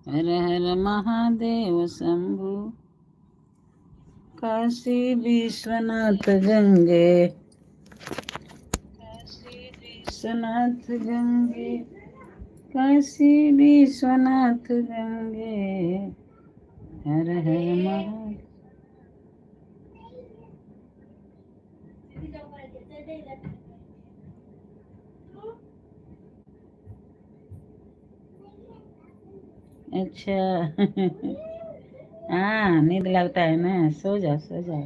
हर हर महादेव शंभु, काशी विश्वनाथ गंगे, विश्वनाथ गंगे, काशी विश्वनाथ गंगे। हर हर महादेव। अच्छा। हाँ, नींद लगता है ना, सो जाओ सो जाओ।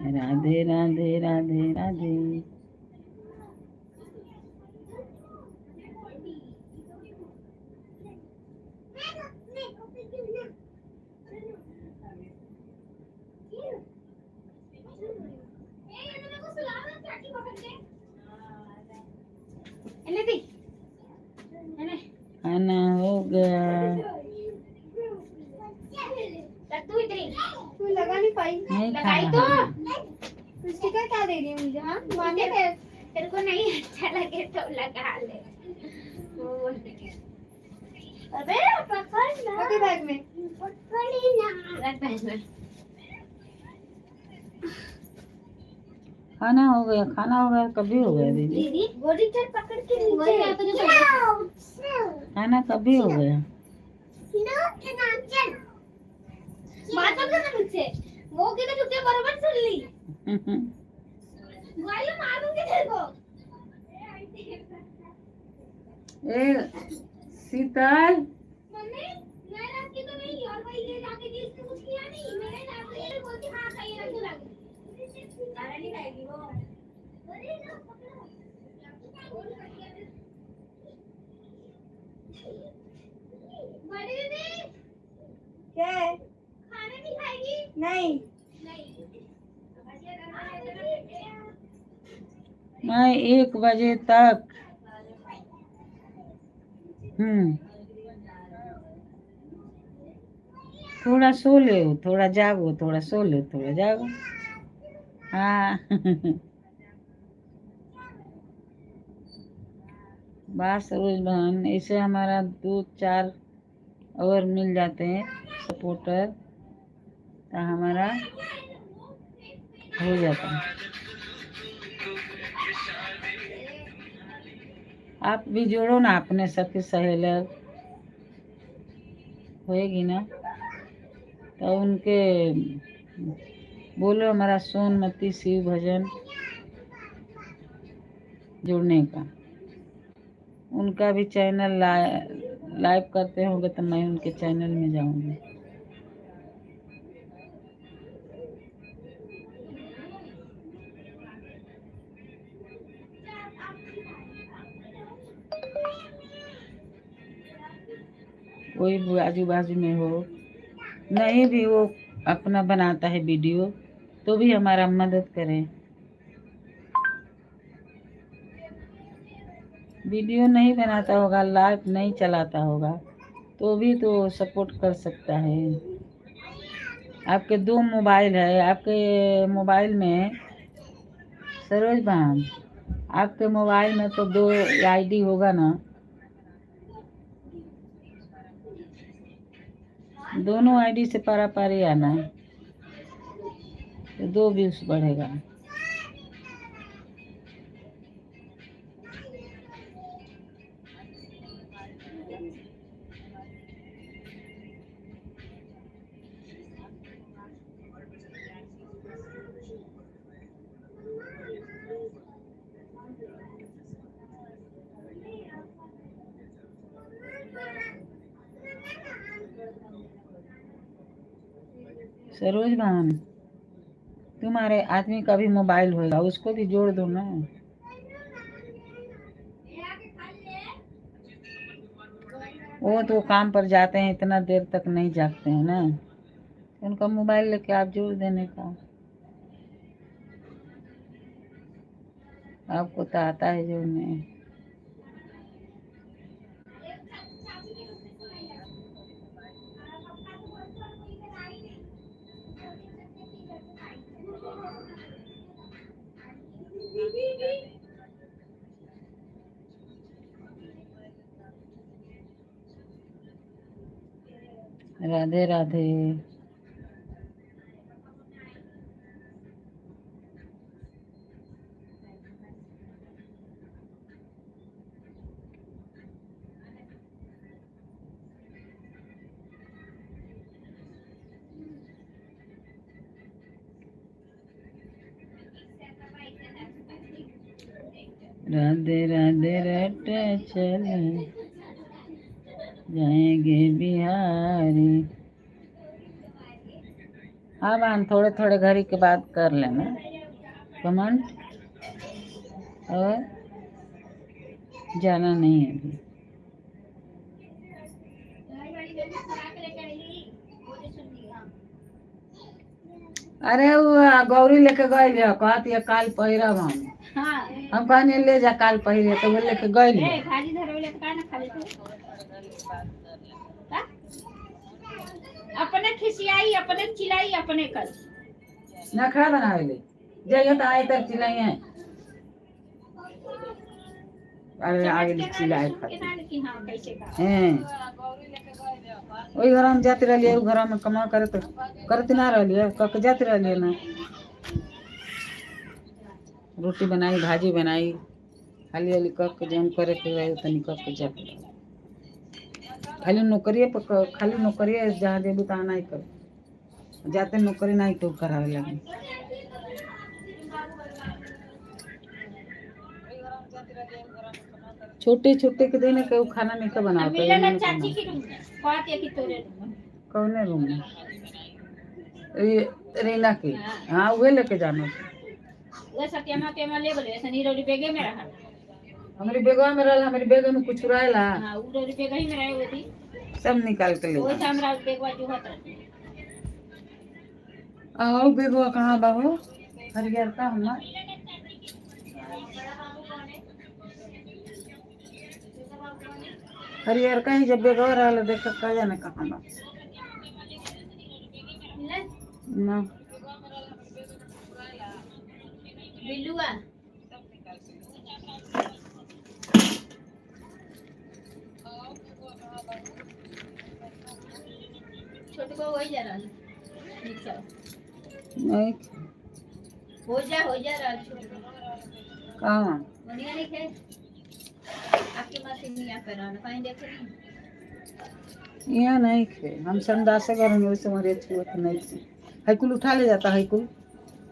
राधे राधे राधे राधे। खाना हो गया।
तू लगा नहीं पाई?
नहीं
लगाई
खाना
तो
है।
स्टिकर क्या दे रही है मुझे? हाँ माने तेरे को नहीं अच्छा लगे तो लगा ले। अबे पकड़ ना। रख बैग में। पकड़ी ना। रख बैग में।
खाना हो गया, खाना हो गया, कभी हो गया दीदी?
दीदी गोली चल पकड़ के नीचे।
खाना कभी हो गया?
बात मत करना मुझसे। वो किधर तुझे बराबर सुन ली। गाली मारूंगी तेरे को।
ए शीतल,
मम्मी मैं रखी तो नहीं और वही ले जाके दी, इसने कुछ किया नहीं। मैंने ये बोलती हाँ सही रख लगा। अरे नहीं खाएगी वो। अरे ना पकड़ो। बड़ी दीदी क्या है? खाना नहीं खाएगी? नहीं नहीं।
मैं 1 बजे तक। थोड़ा सो ले, थोड़ा जागो, थोड़ा सो ले, थोड़ा जागो। हाँ। बस रोज बहन, ऐसे हमारा 2-4 और मिल जाते हैं सपोर्टर, तो हमारा हो जाता है। आप भी जोड़ो ना अपने सखी सहेलक, होएगी ना, तो उनके बोलो हमारा सोनमती शिव भजन जुड़ने का। उनका भी चैनल लाइव करते होंगे तो मैं उनके चैनल में जाऊंगी। कोई आजू बाजू में हो, नहीं भी वो अपना बनाता है वीडियो, तो भी हमारा मदद करें। वीडियो नहीं बनाता होगा, लाइव नहीं चलाता होगा, तो भी तो सपोर्ट कर सकता है। आपके 2 मोबाइल है, आपके मोबाइल में सरोज बहन, आपके मोबाइल में तो 2 आईडी होगा ना, दोनों आईडी से पारा पारी आना है, तो 2 व्यूज बढ़ेगा। सरोज बहन, तुम्हारे आदमी का भी मोबाइल होगा, उसको भी जोड़ दो ना। वो तो काम पर जाते हैं, इतना देर तक नहीं जागते हैं ना, उनका मोबाइल लेके आप जोड़ देने का। आपको तो आता है जोड़ने। राधे राधे। राधे राधे रट चल जाएंगे बिहारी। हाँ बहन, थोड़े थोड़े घड़ी के बाद कर लेना कमेंट, और जाना नहीं है अभी। अरे वो गौरी लेके गए कहती है काल पहिरब हम कहने ले जा काल पहिरे, तो वो लेके गए
अपने खिसियाई, अपने चिल्लाई, अपने कर
नखरा बनावे ले जाइए तो आए तक चिल्लाई है। अरे आगे चिल्लाए हैं वही घर में जाते रहिए, घर में कमा करे तो करते ना रहिए, कक जाते रहिए ना। रोटी बनाई, भाजी बनाई, खाली वाली कक के जम करे के रहे तनी कक के जाते रहे। खाली नौकरी पर, खाली नौकरी जहाँ जेबू तहाँ नहीं कर, जाते नौकरी नहीं तो करावे लगे। छोटे छोटे के देने के खाना नहीं का बनाते
चाची की रूम बात है कि तोरे
कौने रूम में रीना के। हाँ वे लेके जाना
वो सत्यमा के में ले बोले सनी रोटी बेगे में रहा,
हमारी बेगवा में रहला, हमारी बेगवा में कुछ रहेला।
हां वो रोटी बेगे ही में रहे होती,
सब निकाल के ले
वो हमरा बेगवा जो होता।
आओ बेगवा कहाँ बाबू हरियर का हमार हरियर कहीं जब बेगवा रहला देख का जाने कहाँ बा ना
बिल्लुआ छोटू को वही जा रहा है
नहीं
हो जा रहा छोटू
कहाँ
बढ़िया नहीं है आपके मशीन में पे रहना कहीं देखे
यहाँ नहीं खे, हम संदासे घर में वैसे हमारे छुअत नहीं थी। हैकुल उठा ले जाता, हैकुल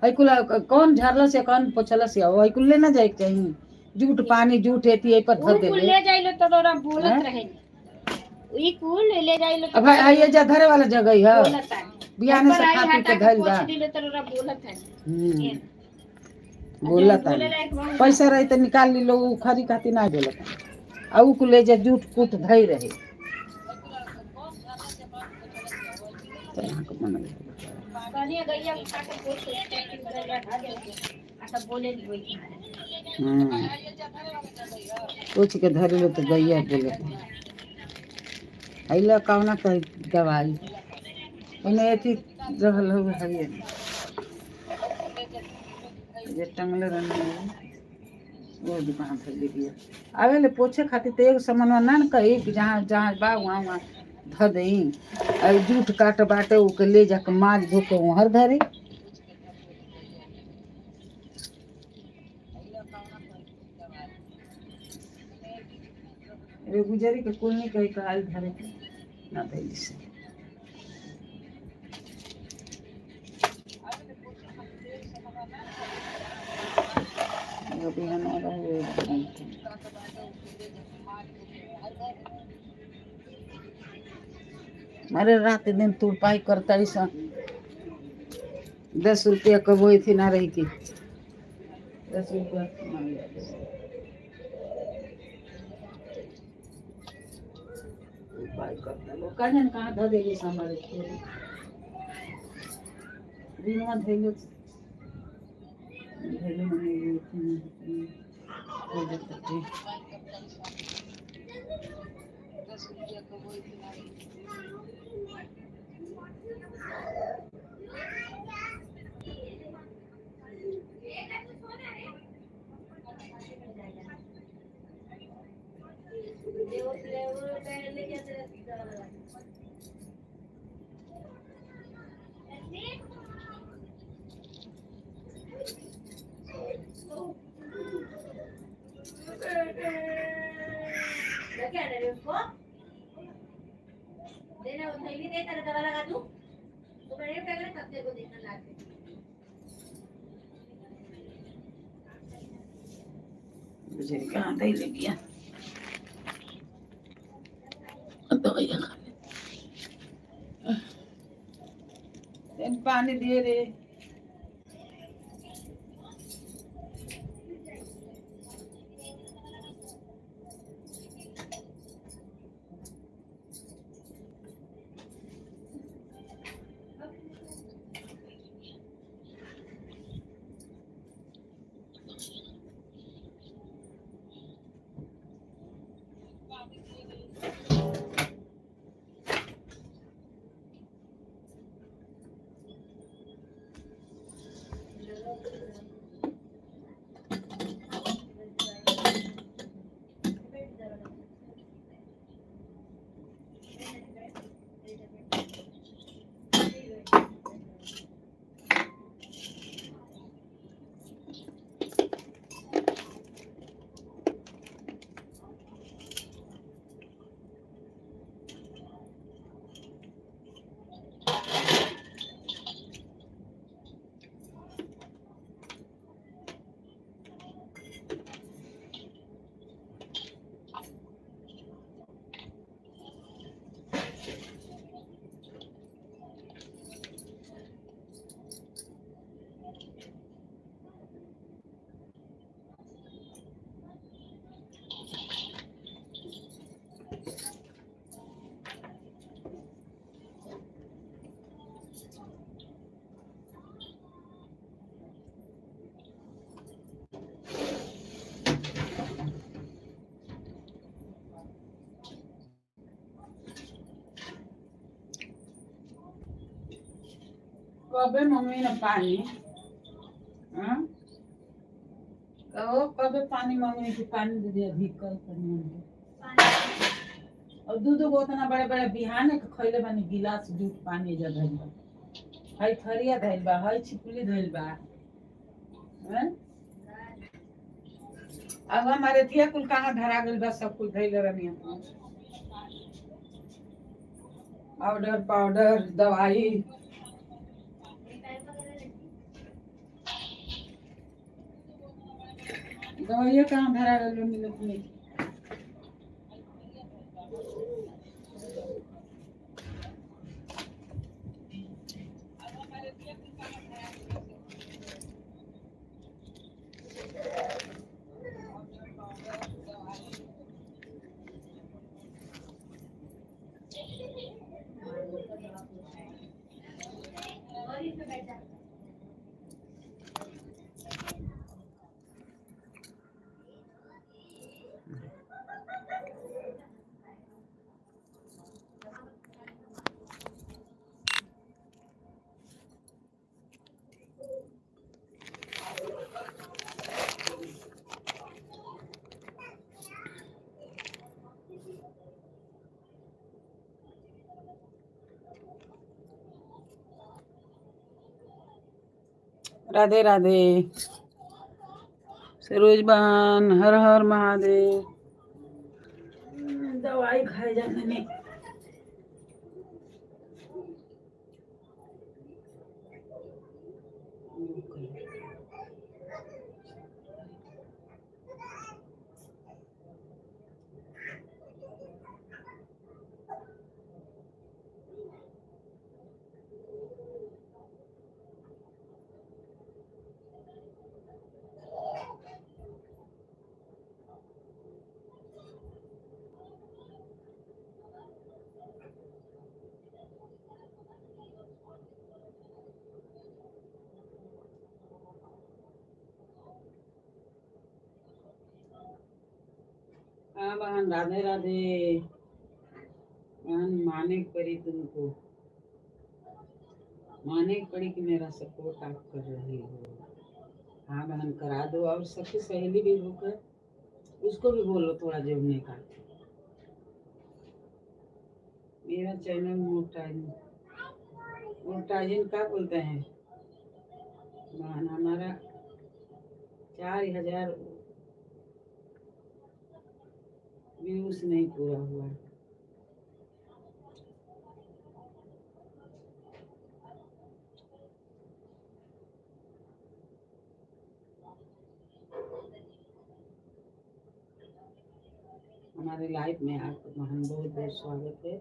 हैकुल कौन झाड़ला से कौन पोछला से आओ, हैकुल लेना जाए चाहिए। जूठ पानी जूठ एती पर धर दे
ले जाइलो तो तोरा बोलत रहे ई कुल ले जाइलो
अब भाई ये जा धरे वाला जगह है
बोलत है
बियाने से खा पी के धइल बा
पोछ दिले तोरा बोलत है
बोलत है पैसा रही तो निकाल ली लो खरी खाती ना बोलत आ उ को ले जा जूठ कूट धई रहे तो यहाँ को मन
कनिया गैया उठा के पोछ गैया खा दे अच्छा बोले दी वही
पूछ के धर लो तो गैया बोले अइला कौना कह दवाई उन्हें एथी रहल हो हरिये जे टंगले रहने वो दुकान से ले लिया आवे ले पोछे खातिर तो एक सामान ना न कही कि जहाँ जहाँ बा वहाँ ध दई और जूठ काट बाटे ओके ले जाके माज धो के वहाँ धरे रे गुजरी के कुल नहीं कही काल धरे ना धैली से अभी हमारा अरे रात दिन तुरपाई करता 10 रुपया कबोई थी ना रही की 10 रुपया कहाँ धो देगी हमारे दिनवा धैलो धैलो
देना वो थैली दे तेरे दवा लगा दूं तो बड़े पैकेट तब तेरे को देखना लाके
मुझे कहाँ दे ले गया दवाइयाँ खा ले पानी दे रे कबे मम्मी ने पानी हाँ कहो कबे पानी मांगने की पानी दे दिया भी कल करने और दूध को उतना बड़े बड़े बिहाने के खैले बानी गिलास दूध पानी जगह हाय थरिया धइल बा हाय छिपली धइल बा हैं अब हमारे थिया कुल कहाँ धरा गइल बा सब कुल धइल रहनी पाउडर पाउडर दवाई दवाइयाँ कहाँ धरा गइल मिलत नहीं राधे राधे सरोज बहन हर हर महादेव दवाई खाए जाने में हाँ बहन राधे राधे बहन माने पड़ी तुमको माने पड़ी कि मेरा सपोर्ट आप कर रही हो हाँ बहन करा दो और सबकी सहेली भी होकर उसको भी बोलो थोड़ा जुड़ने का मेरा चैनल मोटाजिन क्या बोलते हैं बहन हमारा 4000 व्यूज नहीं पूरा हुआ हमारे लाइफ में आपका महान बहुत बहुत स्वागत है।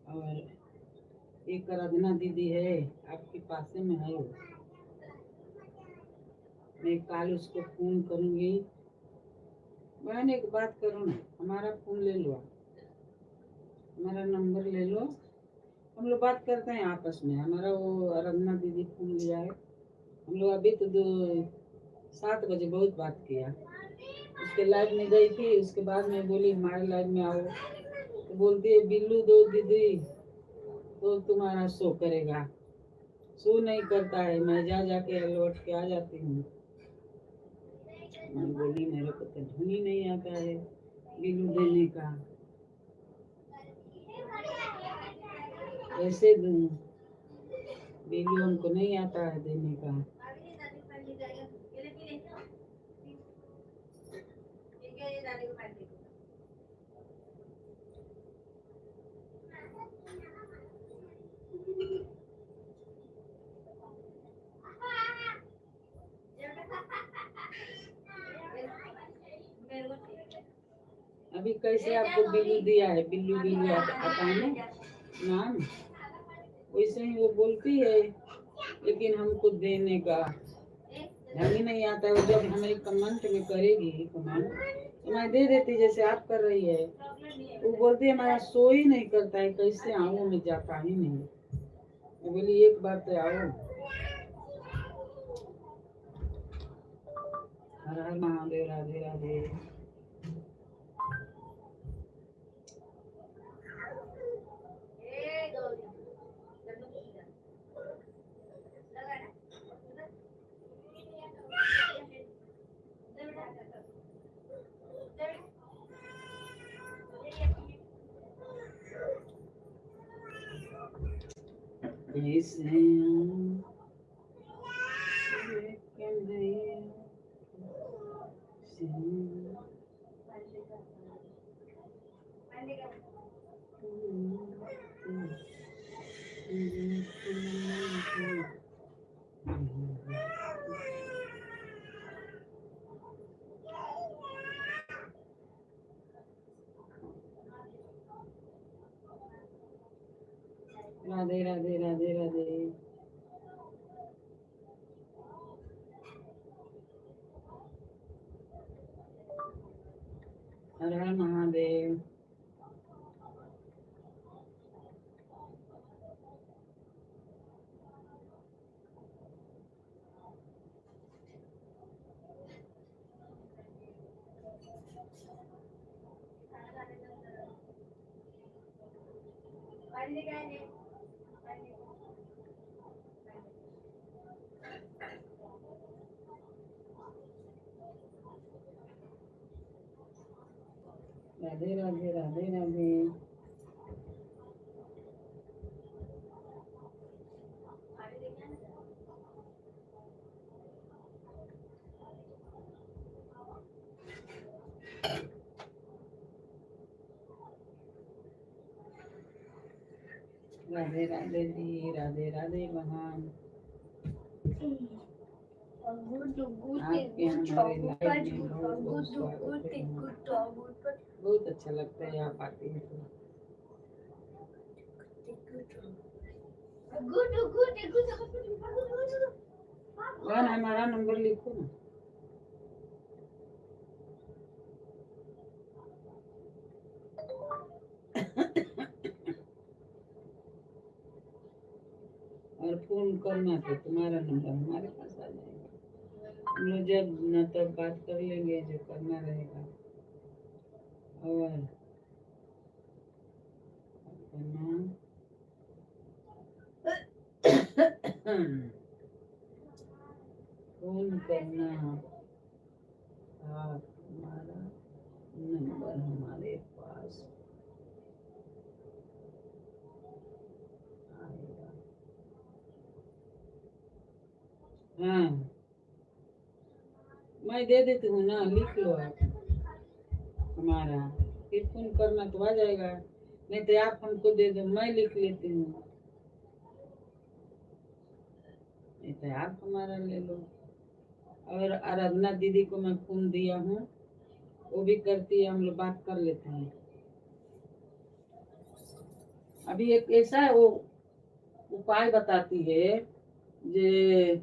और एक आराधना दीदी है आपके पास में है, मैं कल उसको फोन करूँगी। बहन एक बात करो ना, हमारा फोन ले लो, हमारा नंबर ले लो, हम लोग बात करते हैं आपस में। हमारा वो आराधना दीदी फोन लिया है, हम लोग अभी तो 7 बजे बहुत बात किया। उसके लाइव में गई थी, उसके बाद में बोली हमारे लाइव में आओ, तो बोलती है बिल्लू दो दीदी तो तुम्हारा शो करेगा। शो नहीं करता है, मैं जा जाके लौट के आ जाती हूँ। मैं बोली मेरे को तो ढंग ही नहीं आता है बिल्लू देने का, कैसे दूँ? बिल्लू हमको नहीं आता है देने का। अभी कैसे आपको बिल्लू दिया है, बिल्लू बिल्लू आता है ना नाम, वैसे ही वो बोलती है, लेकिन हमको देने का ढंग ही नहीं आता है। वो जब हमें कमेंट में करेगी कमेंट तो मैं दे देती जैसे आप कर रही है। वो बोलती है हमारा शो ही नहीं करता है, कैसे आऊँ, मैं जाता ही नहीं। मैं बोली एक बार तो आओ। हर हर महादेव, राधे राधे। राधे राधे राधे राधे। हर हर महादेव। राधे राधे राधे राधे। राधे राधे दी, राधे राधे बहन। आपके हमारे लाइफ में बहुत बहुत स्वागत है। बहुत अच्छा लगता है आप आते हैं तो। बहन हमारा नंबर लिखो ना। और फोन करना तो तुम्हारा नंबर हमारे पास आ जाएगा, हम लोग जब न तब बात कर लेंगे जो करना रहेगा। और अपना फोन करना, आप हमारा नंबर हमारे पास आएगा। हाँ मैं दे देती हूँ ना, लिख लो आप हमारा, फिर फोन करना तो आ जाएगा, नहीं तो आप हमको दे दो, मैं लिख लेती हूँ, नहीं तो आप हमारा ले लो। और आराधना दीदी को मैं फोन दिया हूँ, वो भी करती है, हम लोग बात कर लेते हैं। अभी एक ऐसा है, वो उपाय बताती है, जे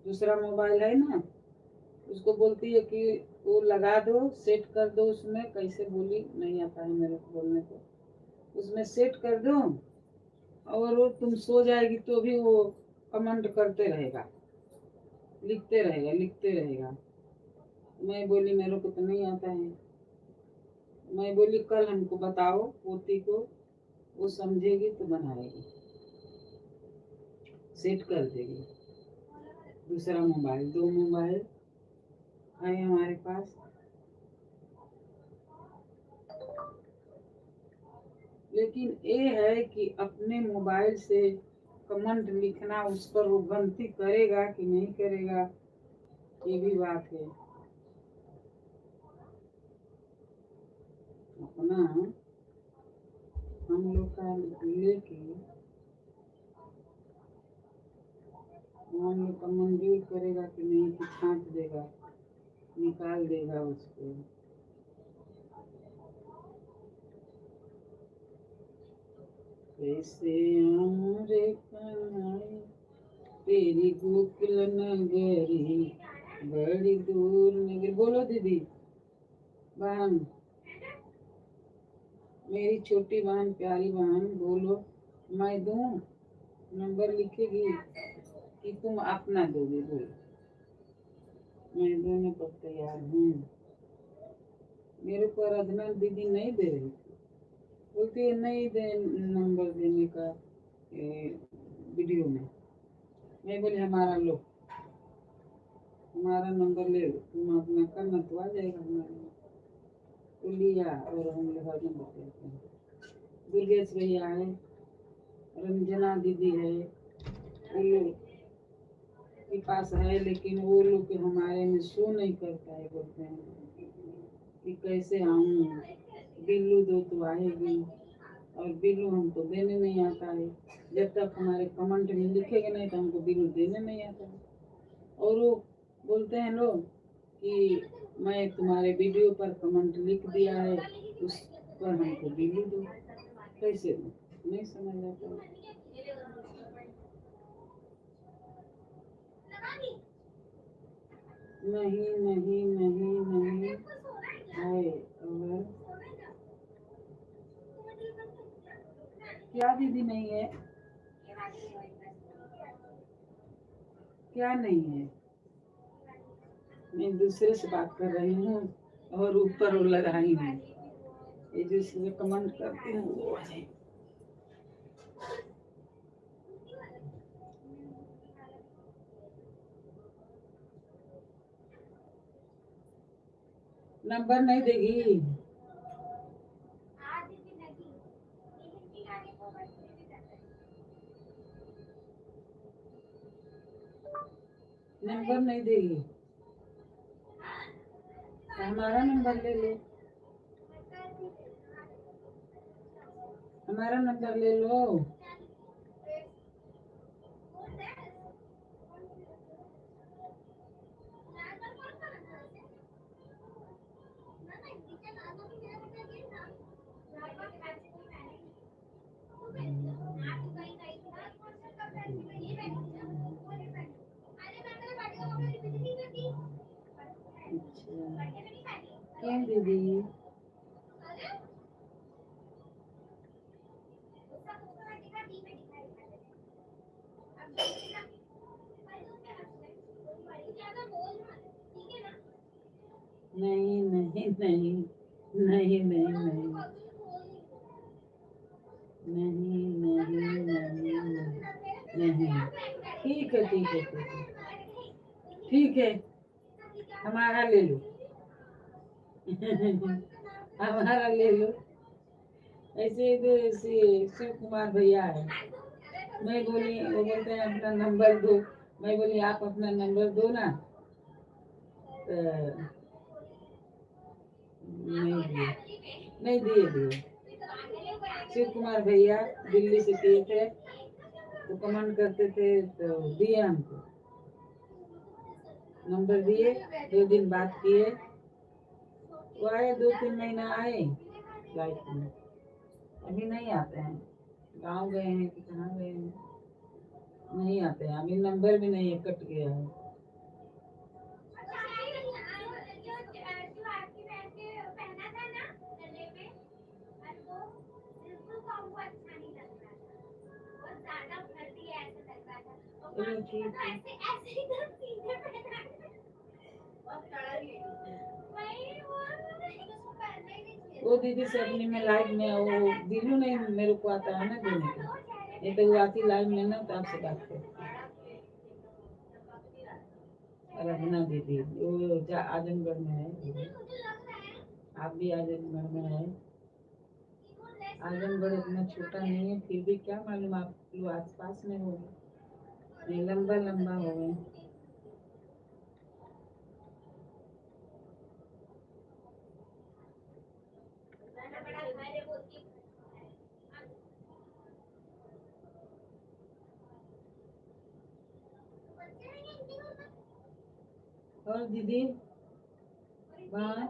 दूसरा मोबाइल है ना, उसको बोलती है कि वो लगा दो, सेट कर दो, उसमें कैसे बोली नहीं आता है मेरे को बोलने को, उसमें सेट कर दो और वो तुम सो जाएगी तो भी वो कमेंट करते रहेगा, लिखते रहेगा लिखते रहेगा। मैं बोली मेरे को तो नहीं आता है। मैं बोली कल हमको बताओ पोती को, वो समझेगी तो बनाएगी, सेट कर देगी। दूसरा मोबाइल, 2 मोबाइल है हमारे पास, लेकिन ये है कि अपने मोबाइल से कमेंट लिखना, उस पर वो गलती करेगा कि नहीं करेगा, ये भी बात है। अपना हम लोग का लेके हम लोग का मंजूर करेगा कि नहीं, कि छांट देगा, निकाल देगा उसको। कैसे आऊं रे कन्हैया तेरी गोकुल नगरी, बड़ी दूर नगरी। बोलो दीदी, बहन, मेरी छोटी बहन, प्यारी बहन, बोलो। मैं दूं, नंबर लिखेगी कि तुम अपना दोगे? बोलो। मैं दोनों पर तैयार हूँ। मेरे को आराधना दीदी नहीं दे रही थी, बोलती है नहीं दे नंबर देने का वीडियो में। मैं बोली हमारा लो, हमारा नंबर ले लो, तुम अपना करना तो आ जाएगा हमारे। तो लिया और हम लोग हर नंबर करते हैं। दुर्गेश भैया है, रंजना दीदी है, वो लोग के पास है, लेकिन वो लोग के हमारे में शो नहीं करता है। बोलते हैं कि कैसे आऊँ, बिल्लू दो तो आएगी, और बिल्लू हमको देने नहीं आता है। जब तक हमारे कमेंट में लिखेगा नहीं तो हमको बिल्लू देने नहीं आता है। और वो बोलते हैं लोग कि मैं तुम्हारे वीडियो पर कमेंट लिख दिया है, उस पर हमको बिल्लू दो। कैसे दो, नहीं समझ आता है। नहीं नहीं नहीं नहीं है। और क्या दीदी नहीं है, क्या नहीं है? मैं दूसरे से बात कर रही हूँ और ऊपर वो लगाई हूँ, ये जिसमें कमेंट करती हूँ वो है। नंबर नहीं देगी, नंबर नहीं देगी, तो हमारा नंबर ले लो, हमारा नंबर ले लो। अच्छा क्यों दीदी? नहीं नहीं नहीं नहीं नहीं नहीं नहीं नहीं नहीं नहीं। ठीक है ठीक है ठीक है ठीक है, हमारा ले लो। हमारा ले लो। ऐसे इधर से शिव कुमार भैया है, मैं बोली, वो बोलते हैं अपना नंबर दो। मैं बोली आप अपना नंबर दो ना, तो नहीं दिए, नहीं दिए दिए। शिव कुमार भैया दिल्ली से किए थे, तो कमेंट करते थे तो दिए हमको नंबर, दिए 2 दिन बात किए, वो आए 2-3 महीना आए लाइफ में, अभी नहीं आते हैं। गाँव गए हैं कि कहाँ गए हैं, नहीं आते हैं। अभी नंबर भी नहीं है, कट गया है। चलो ठीक है। वो दीदी से अपनी में लाइव में वो दिनू नहीं मेरे को आता है ना देने का, नहीं तो वो आती लाइव में ना तो आपसे बात करती। रघुना दीदी वो आजमगढ़ में है दीदी, आप भी आजमगढ़ में है। आजमगढ़ इतना छोटा नहीं है, फिर भी क्या मालूम आप लोग आस पास में होगी, नहीं लंबा लंबा हो गए। और दीदी वहाँ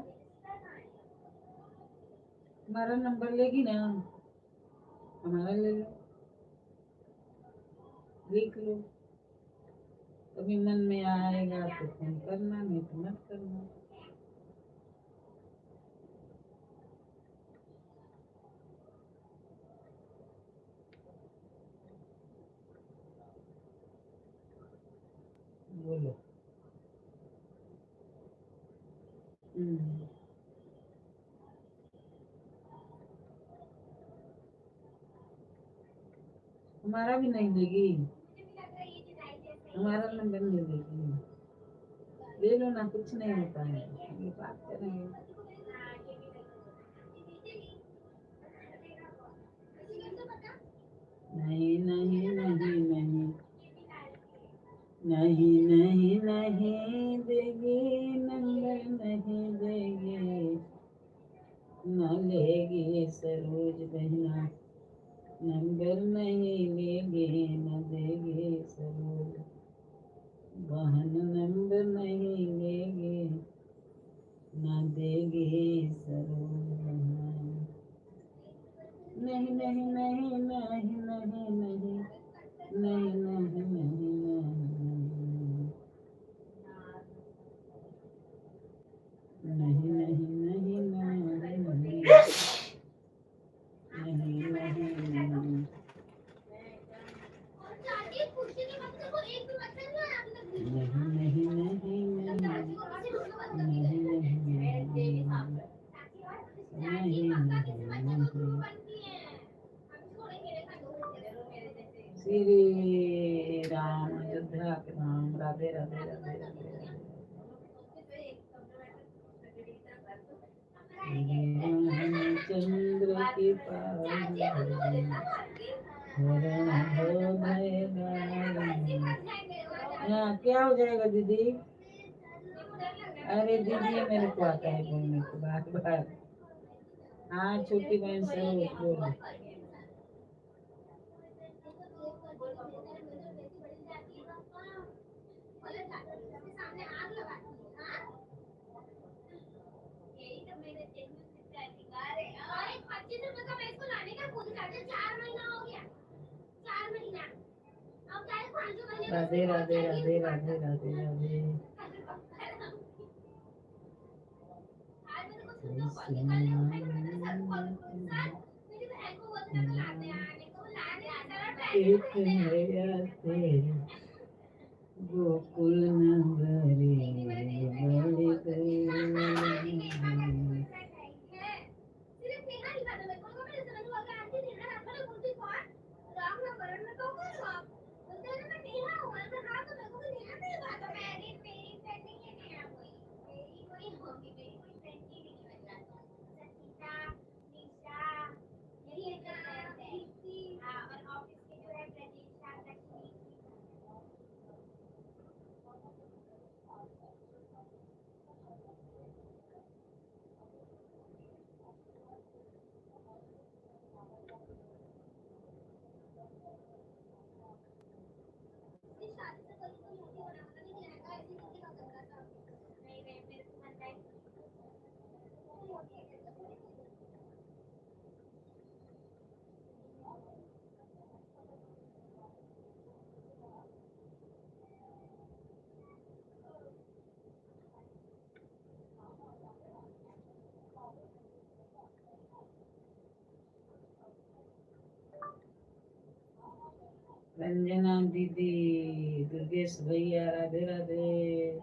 हमारा नंबर लेगी ना, हमारा ले लो, लिख लो, कभी मन में आएगा तो फोन करना, नहीं तो मत करना। बोलो। हमारा भी नहीं देगी, हमारा नंबर नहीं देगी, ले लो ना, कुछ नहीं होता है, ये बात करेंगे। नहीं नहीं नहीं नहीं नहीं नहीं नहीं देगी नंबर, नहीं देगी, न लेगी सरोज बहना नंबर, नहीं लेगी न देगी सरोज बहन नंबर, नहीं लेगी न देगी सरोज बहन। नहीं नहीं नहीं नहीं नहीं नहीं नहीं नहीं नहीं नहीं नहीं नहीं श्री राम अयोध्या के राम, राधे राधे राधे राधे राधे। रामचंद्र के पास हाँ क्या हो जाएगा दीदी? अरे दीदी मेरे को आता है बोलने को बार बार। हाँ छोटी बहन से बोलो। राधे राधे राधे राधे राधे राधे। गोकुल नगरी रंजना दीदी, दुर्गेश भैया, राधे राधे।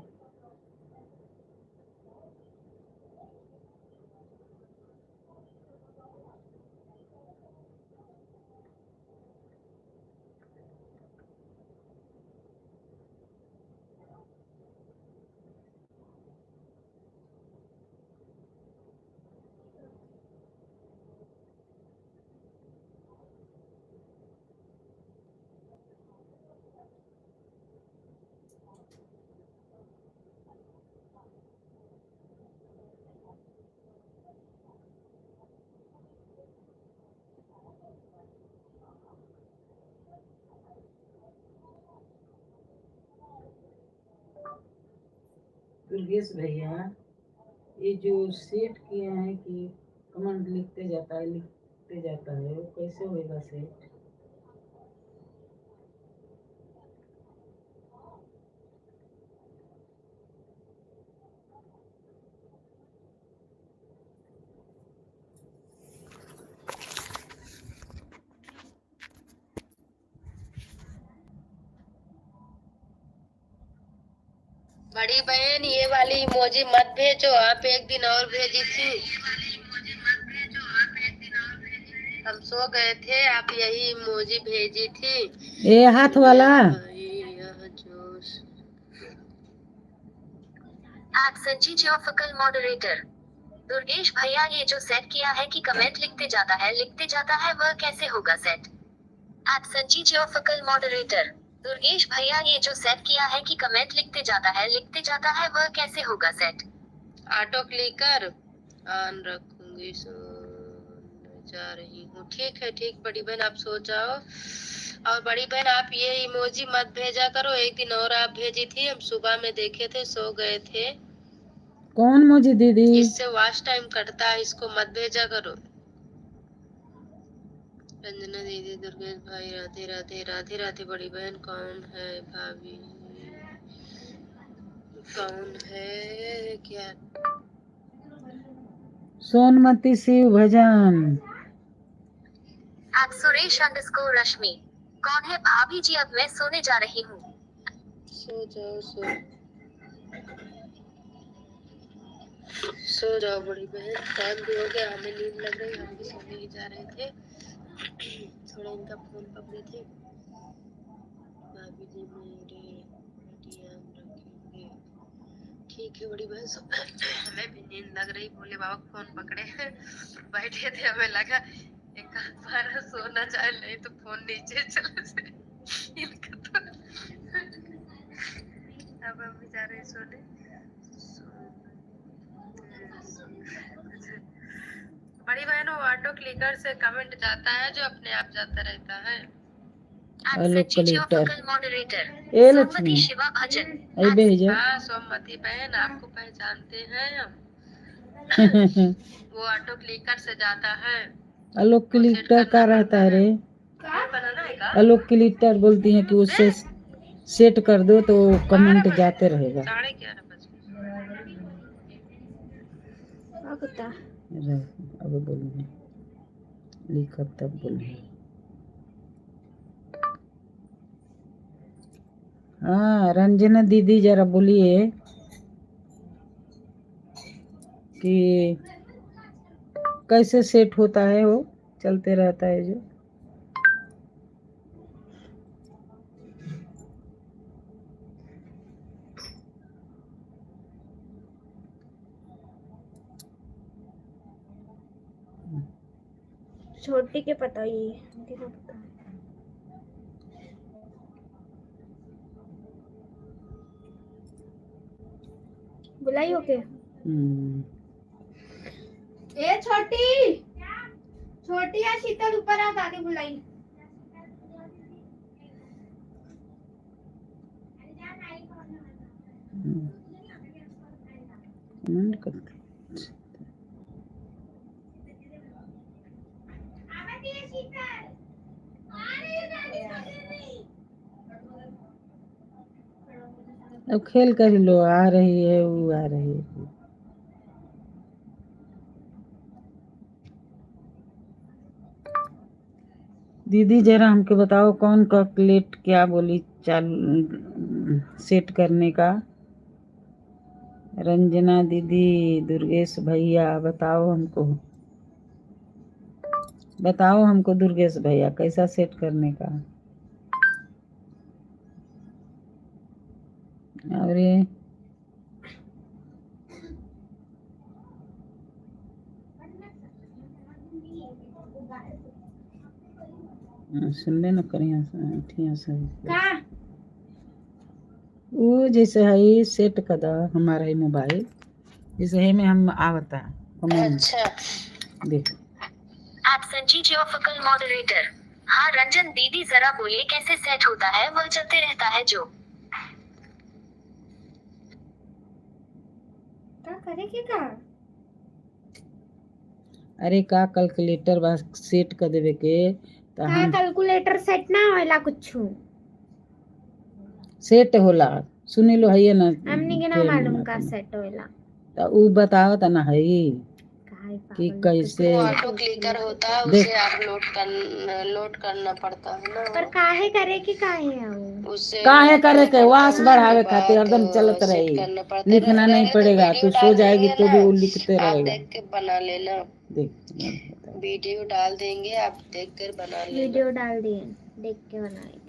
दुर्गेश भैया, ये जो सेट किए हैं कि कमेंट लिखते जाता है वो कैसे होगा सेट?
बड़ी बहन ये वाली इमोजी मत भेजो, आप एक दिन और भेजी थी। हम सो गए थे, आप यही इमोजी भेजी थी।
ये हाथ वाला
जोश। आप संजी जोफकल मॉडरेटर दुर्गेश भैया, ये जो सेट किया है कि कमेंट लिखते जाता है वह कैसे होगा सेट? आप संजी जोफकल मॉडरेटर दुर्गेश भैया, ये जो सेट किया है कि कमेंट लिखते जाता है वह कैसे होगा सेट? ऑटो क्लिकर ऑन रखूंगी, सो जा रही हूँ। ठीक है, ठीक बड़ी बहन, आप सो जाओ। और बड़ी बहन आप ये इमोजी मत भेजा करो, एक दिन और आप भेजी थी, हम सुबह में देखे थे, सो गए थे।
कौन मोजी दीदी?
इससे वॉच टाइम कटता है, इसको मत भेजा करो। रंजना दीदी, दुर्गेश भाई, राधे राधे। राधे राधे बड़ी बहन। कौन है भाभी? कौन है क्या?
सोनमती शिव भजन।
आप सुरेश अंडरस्कोर रश्मि। कौन है भाभी जी? अब मैं सोने जा रही हूँ। सो जाओ, सो जाओ बड़ी बहन, टाइम भी हो गया, हमें नींद लग रही, हम भी सोने ही जा रहे थे। थोड़ा इनका फोन पकड़े थे। भाभी जी मेरे ध्यान रखेंगे। ठीक है बड़ी बहन, हमें भी नींद लग रही, भोले बाबा फोन पकड़े बैठे थे, हमें लगा एक बार सोना चाहे, नहीं तो फोन नीचे चले जाए इनका तो। अब हम भी जा रहे सोने। बड़ी बहन, वो ऑटो क्लिकर से कमेंट जाता है जो अपने आप जाता रहता है।
Hello collector.
मॉडरेटर
ए लक्ष्मी,
शिवा भजन।
आई भेजा।
हाँ सोमवती बहन, आपको पहचानते हैं हम। वो ऑटो क्लिकर से जाता है।
आलोक क्लिटर का रहता है रे?
बनाना है का?
आलोक क्लिटर बोलती है कि उससे सेट कर दो तो कमेंट जाते रहेगा।
11:30 बजे।
अब बोलूँगी, लिखा तब बोलूँगी। हाँ रंजना दीदी, जरा बोलिए कि कैसे सेट होता है, वो चलते रहता है जो।
छोटी के पता ही है। बुलाई ओके। ए छोटी, छोटी या शीतल ऊपर आ, दादी बुलाई।
कमेंट करते अब खेल कर लो, आ रही है वो, आ रही है। दीदी जरा हमको बताओ कौन कैलकुलेट क्या बोली चालू सेट करने का। रंजना दीदी, दुर्गेश भैया बताओ हमको, बताओ हमको दुर्गेश भैया कैसा सेट करने का। और ये सुन ले न करिया से
का
वो जैसे है सेट कर दा हमारा ही मोबाइल जैसे है में हम आवता कमेंट
अच्छा
देख
आप संजी जियोफिकल मॉडरेटर। हाँ रंजन दीदी जरा बोलिए कैसे सेट होता है, वह चलते रहता है जो।
का करे के का
अरे का कैलकुलेटर बा सेट कर देवे के तो
का
हम
कैलकुलेटर सेट ना होला कुछ
सेट होला सुनी लो है ना
हमनी के ना
के
मालूम
मना
का
तनी
सेट होला
तो ऊ बताओ त ना है
काहे
कि
पागल
कैसे
वो ऑटो क्लिकर होता है,
देख
उसे आप लोड करना पड़ता है ना।
पर काहे करे के काहे आओ
उससे
काहे
लोड
करे
करना
के
पड़ता
वास
है,
बढ़ावे
उसके
खातिर
बाद
एकदम चलत
सेट
रही
करना पड़ता है।
लिखना नहीं
रहने दो,
पड़ेगा
वीडियो
तू सो
डाल
जाएगी
देंगे
तो
ना,
भी वो लिखते
आप
रहेगा
देख के बना लेना।
देख
वीडियो डाल देंगे, आप देख कर बना लेना।
वीडियो डाल दिए देख के बनाएंगे।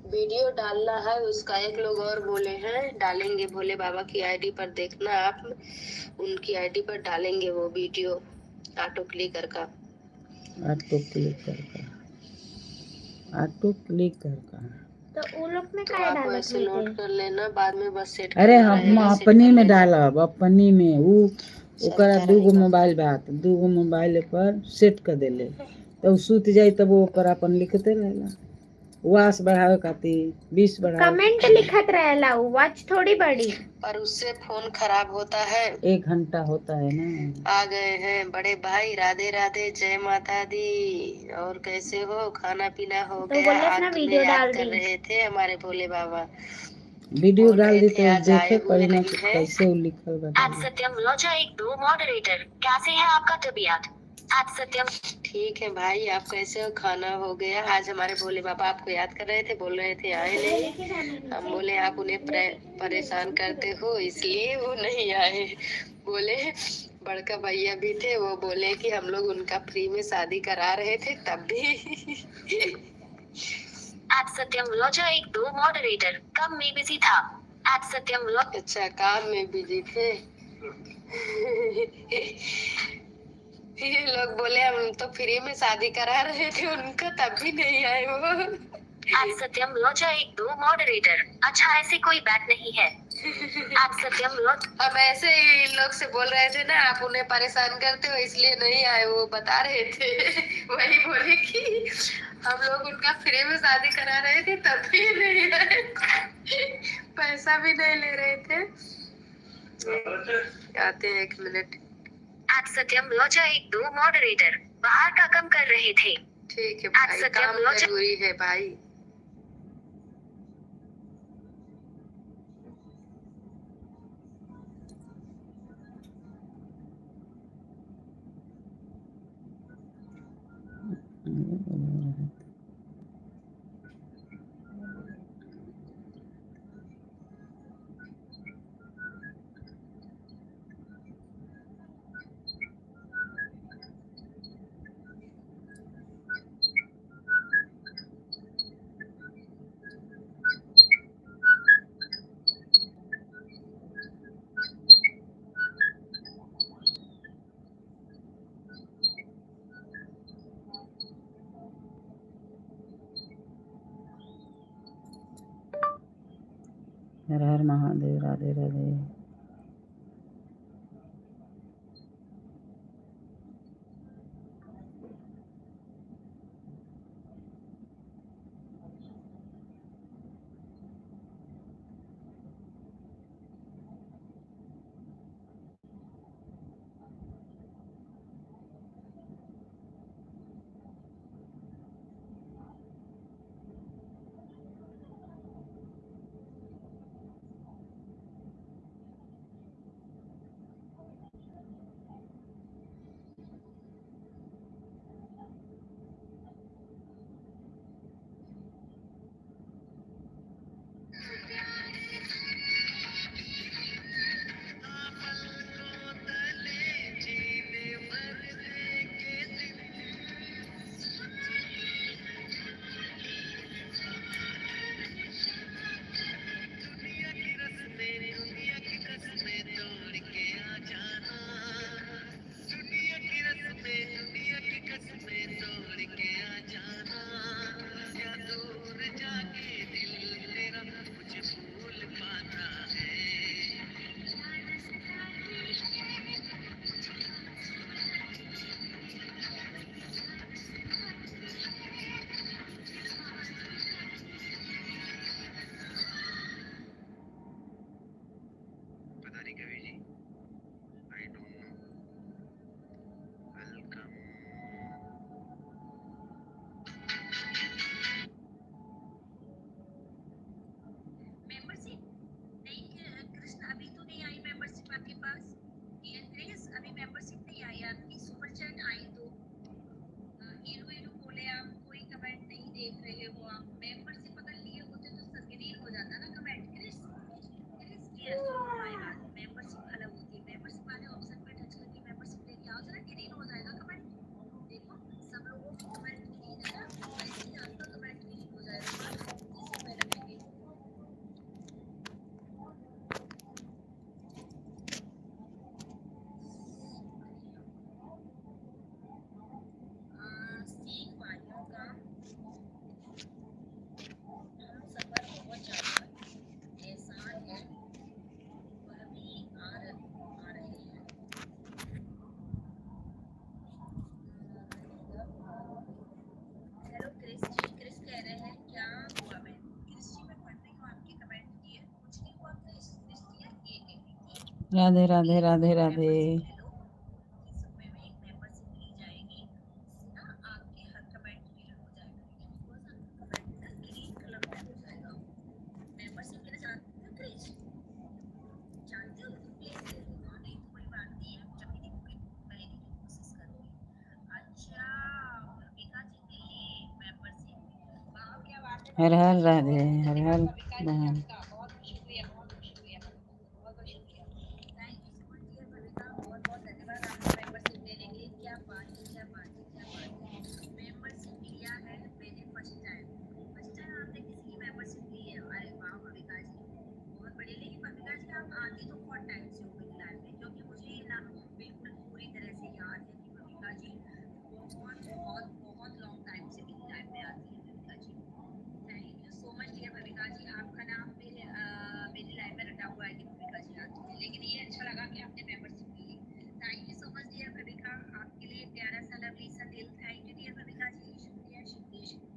वीडियो डालना है उसका, एक लोग और बोले हैं डालेंगे, भोले बाबा की आईडी पर देखना आप, उनकी आईडी पर डालेंगे वो वीडियो ऑटो क्लिकर का।
ऑटो क्लिकर का ऑटो क्लिकर का
तो वो लोग में
तो
काहे
आप
डालत
वैसे
है
नोट कर लेना, बाद में बस सेट
अरे
करना
हम
रहेगा, सेट
अपनी
कर
में
लेना।
डालब अपनी में ऊ ओकरा
चलता
दूगो
रहेगा।
मोबाइल बात दूगो मोबाइल पर सेट कर देले तब सूत जाई तब वो पर अपन लिखते रहेला वास बढ़ावे खातिर 20 बढ़ावे
कमेंट लिखत रहेला वॉच थोड़ी बड़ी
पर उससे फोन खराब होता है।
1 घंटा होता है ना।
आ गए हैं बड़े भाई, राधे राधे, जय माता दी। और कैसे हो, खाना पीना हो
तो
गया?
बोले
आज
ना
तुम्हें
वीडियो
याद
डाल
कर
दी
रहे थे हमारे भोले बाबा,
वीडियो
बोल
डाल
रहे
दी
थे
तो
आज आए
देखे
हुए
पड़ी ना
नहीं है।
कैसे वो लिखल बता
आज सत्यम लोचा 1-2 मॉडरेटर, कैसे है आपका तबीयत? आज सत्यम ठीक है भाई, आप कैसे हो? खाना हो गया? आज हमारे भोले बाबा आपको याद कर रहे थे, बोल रहे थे आए नहीं। हम बोले आप उन्हें परेशान करते हो इसलिए वो नहीं आए। बोले बड़का भैया भी थे, वो बोले कि हम लोग उनका फ्री में शादी करा रहे थे तब भी। आज सत्यम लोचा 1-2 मॉडरेटर, काम में बिजी था। आज सत्यम अच्छा काम में बिजी थे। ये लोग बोले हम तो फ्री में शादी करा रहे थे उनका तब भी नहीं आए वो। आज सत्यम लोचा 1-2 मॉडरेटर, अच्छा ऐसे कोई बात नहीं है। आज सत्यम लोच हम ऐसे ही इन लोग से बोल रहे थे ना, आप उन्हें परेशान करते हो इसलिए नहीं आए, वो बता रहे थे। वही बोले कि हम लोग उनका फ्री में शादी करा रहे थे तब भी नहीं आए, पैसा भी नहीं ले रहे थे। आते हैं 1 मिनट। आज सत्यम लोचा 1-2 मॉडरेटर, बाहर का काम कर रहे थे। ठीक है भाई, काम जरूरी है भाई।
हर हर महादेव राधे राधे।
मेंबरशिप नहीं आई आपकी, सुपर चैट आई तो हीरो हीरो बोले आप कोई कमेंट नहीं देख रहे हो, आप मेंबरशिप अगर लिए होते तो ग्रीन हो जाता ना कमेंट। क्रिस क्रिस डियर सुनो माय बात, मेंबरशिप अलग होती है, मेंबरशिप वाले ऑप्शन पे टच करके मेंबरशिप लेके आओ जरा, ग्रीन हो जाएगा कमेंट। देखो सब लोगों को कमेंट ग्रीन है ना, वैसे ही आपका कमेंट ग्रीन हो जाएगा, मात्र 30 रुपए लगेंगे। सीख वालियों का हम सफर बहुत ज्यादा एहसान है, वह भी आ रहे हैं। हेलो क्रिस जी, क्रिस कह रहे हैं क्या हुआ, मैं क्रिस जी मैं पढ़ रही हूँ आपके कमेंट दिए, कुछ नहीं हुआ क्रिस, क्रिस दिया ये कह रही थी
राधे राधे
एक
राधे राधे।
मेंबरशिप ले लो, 30 रुपए में एक मेंबरशिप ली जाएगी, इससे ना आपके हर कमेंट ग्रीन हो जाएगा, बिकॉज आपका कमेंट ना ग्रीन कलर में हो जाएगा। मेंबरशिप लेना जानते हो क्रिस, जानते हो तो प्लीज ले लेना, नहीं तो कोई बात नहीं है, जब भी देखोगे लेने की कोशिश करूंगी। अच्छा भूमिका जी के लिए मेंबरशिप, वाह क्या बात है
हर
भूमिका
हर
जी,
राधे,
बहुत बहुत
हर
धन्यवाद
हर
भूमिका जी
बहन।
आपका, बहुत बहुत शुक्रिया, बहुत बहुत शुक्रिया, बहुत बहुत शुक्रिया। Thank you so much dear Bhumika, बहुत बहुत धन्यवाद आपका मेंबरशिप लेने के लिए। क्या बात है, क्या बात है, क्या बात है, मेंबरशिप लिया है मैंने फर्स्ट टाइम, फर्स्ट टाइम आपने किसी की मेंबरशिप ली है, अरे वाह भूमिका जी बहुत बढ़िया। लेकिन भूमिका जी आप आती तो बहुत टाइम से हो मेरी लाइफ में, क्योंकि मुझे ना बिल्कुल पूरी तरह से याद है कि भूमिका जी बहुत बहुत बहुत लॉन्ग टाइम से मेरी लाइफ में आती है Bhumika ji. Thank you so much dear Bhumika ji, आपका नाम मेरी लाइफ में रटा हुआ है कि भूमिका जी आती है, लेकिन ये अच्छा लगा कि आपने मेंबरशिप ली है। Thank you so much dear Bhumika, आपके लिए प्यारा सा लवली सा दिल, थैंक यू डियर भूमिका जी, शुक्रिया शुक्रिया शुक्रिया।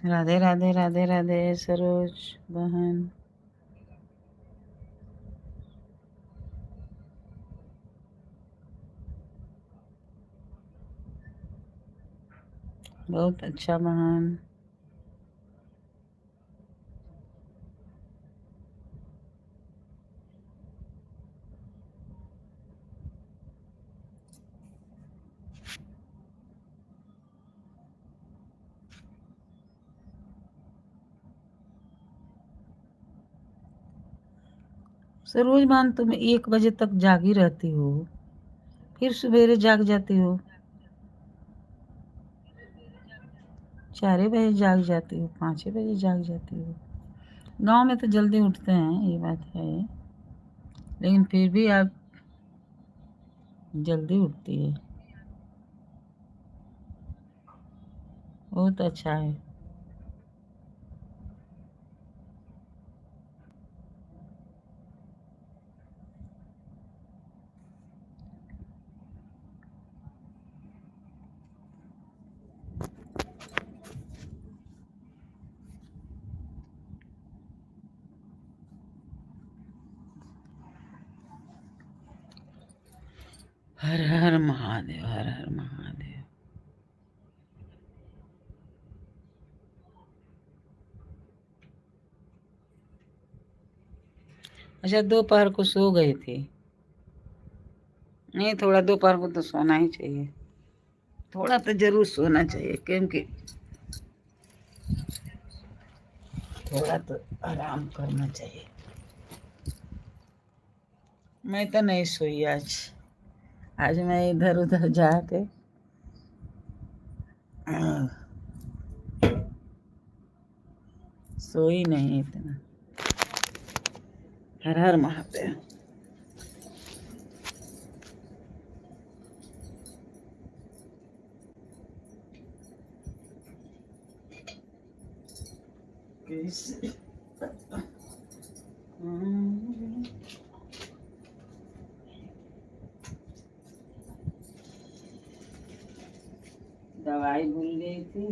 राधे राधे राधे राधे सरोज बहन। बहुत अच्छा बहन। सरोज बहन तुम 1 बजे तक जागी रहती हो, फिर सवेरे जाग जाती हो, 4 बजे जाग जाती हो, 5 बजे जाग जाती हो। गांव में तो जल्दी उठते हैं, ये बात है, लेकिन फिर भी आप जल्दी उठती है, बहुत अच्छा है। हर हर महादेव, हर हर महादेव। अच्छा दोपहर को सो गई थी? नहीं, थोड़ा दोपहर को तो सोना ही चाहिए, थोड़ा तो जरूर सोना चाहिए, क्योंकि थोड़ा तो आराम करना चाहिए। मैं तो नहीं सोई आज, आज मैं इधर उधर जाके सोई नहीं इतना। हर हर महादेव। दवाई भूल गई थी।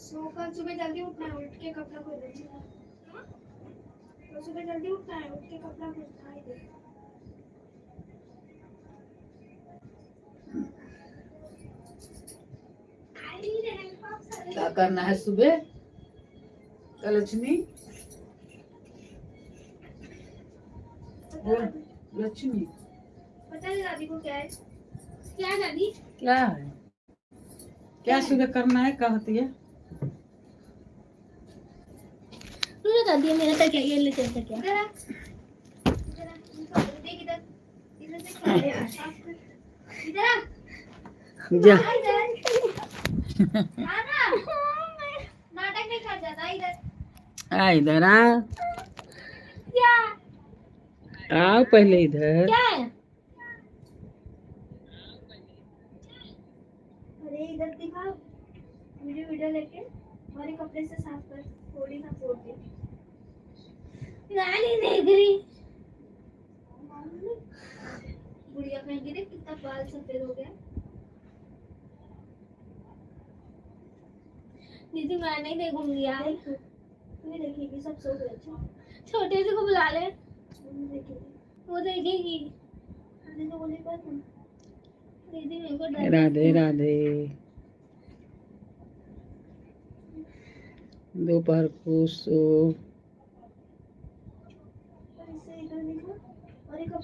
सो कल सुबह जल्दी उठना है, उठ के कपड़ा खोल देना। तो सुबह जल्दी उठना है, उठ के कपड़ा खोलना है।
क्या करना है सुबह लक्ष्मी? बोल लक्ष्मी,
पता नहीं दादी को क्या है। क्या दादी?
क्या है? क्या सुबह करना है कहती है?
तूने दादी मेरा तक क्या, ये ले चलता क्या? जरा जरा देख इधर, इधर से क्या है यार? इधर
जा
आना, नाटक नहीं कर जाता। इधर
आ, इधर आ,
क्या
आओ पहले इधर।
क्या है? अरे इधर दिखा, वीडियो लेके हमारे कपड़े से साफ कर, थोड़ी ना फोड़ दे। रानी देख रही, बुढ़िया कहेंगी देख कितना बाल सफेद हो गया। दीदी मैं नहीं देखूंगी यार। तू ही देखेगी, सब सो गए। छोटे से को बुला ले, वो देखेगी। दीदी को बोली पर दीदी मेरे को डर
राधे राधे। दोपहर को सो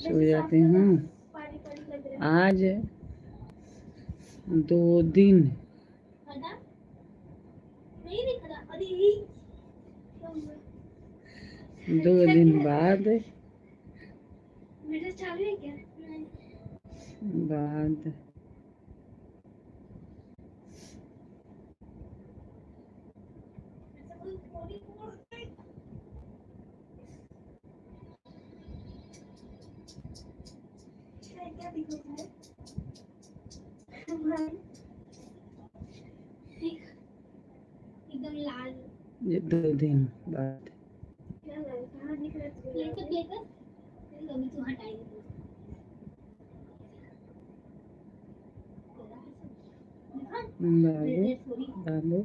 जाती हूँ। आज 2 दिन
नहीं दिख रहा। अरे
2 दिन बाद
मेरे चालू है क्या?
बाद
क्या दिख रहा है? एकदम लाल।
ये 2 दिन बाद
क्या लाल? कहाँ दिख रहा है? लेकर लेकर कभी तू हटाएगी तो
बाबू बाबू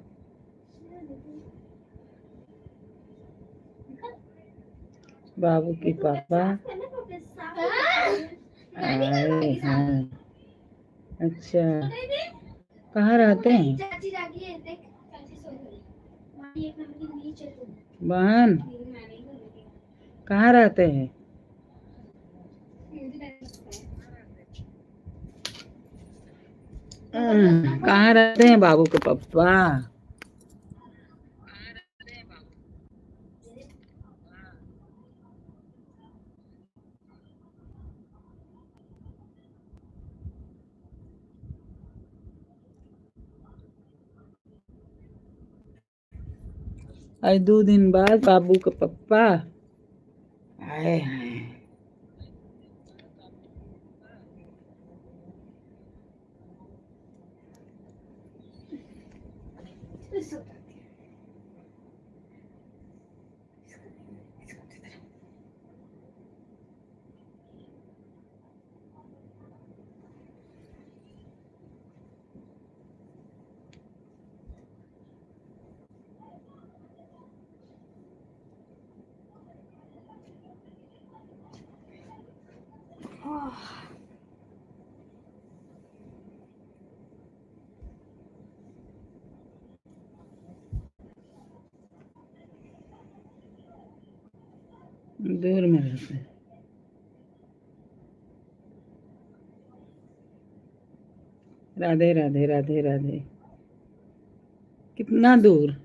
बाबू के पापा आए हैं। अच्छा, कहाँ रहते हैं?
चाची जागी है, देख चाची सो गई। मामी एक नंबर की नीचे तो
बहन कहाँ रहते हैं? कहाँ रहते हैं बाबू के पापा? आज 2 दिन बाद बाबू के पापा आए हैं। दूर में रहते हैं। राधे राधे राधे राधे। कितना दूर?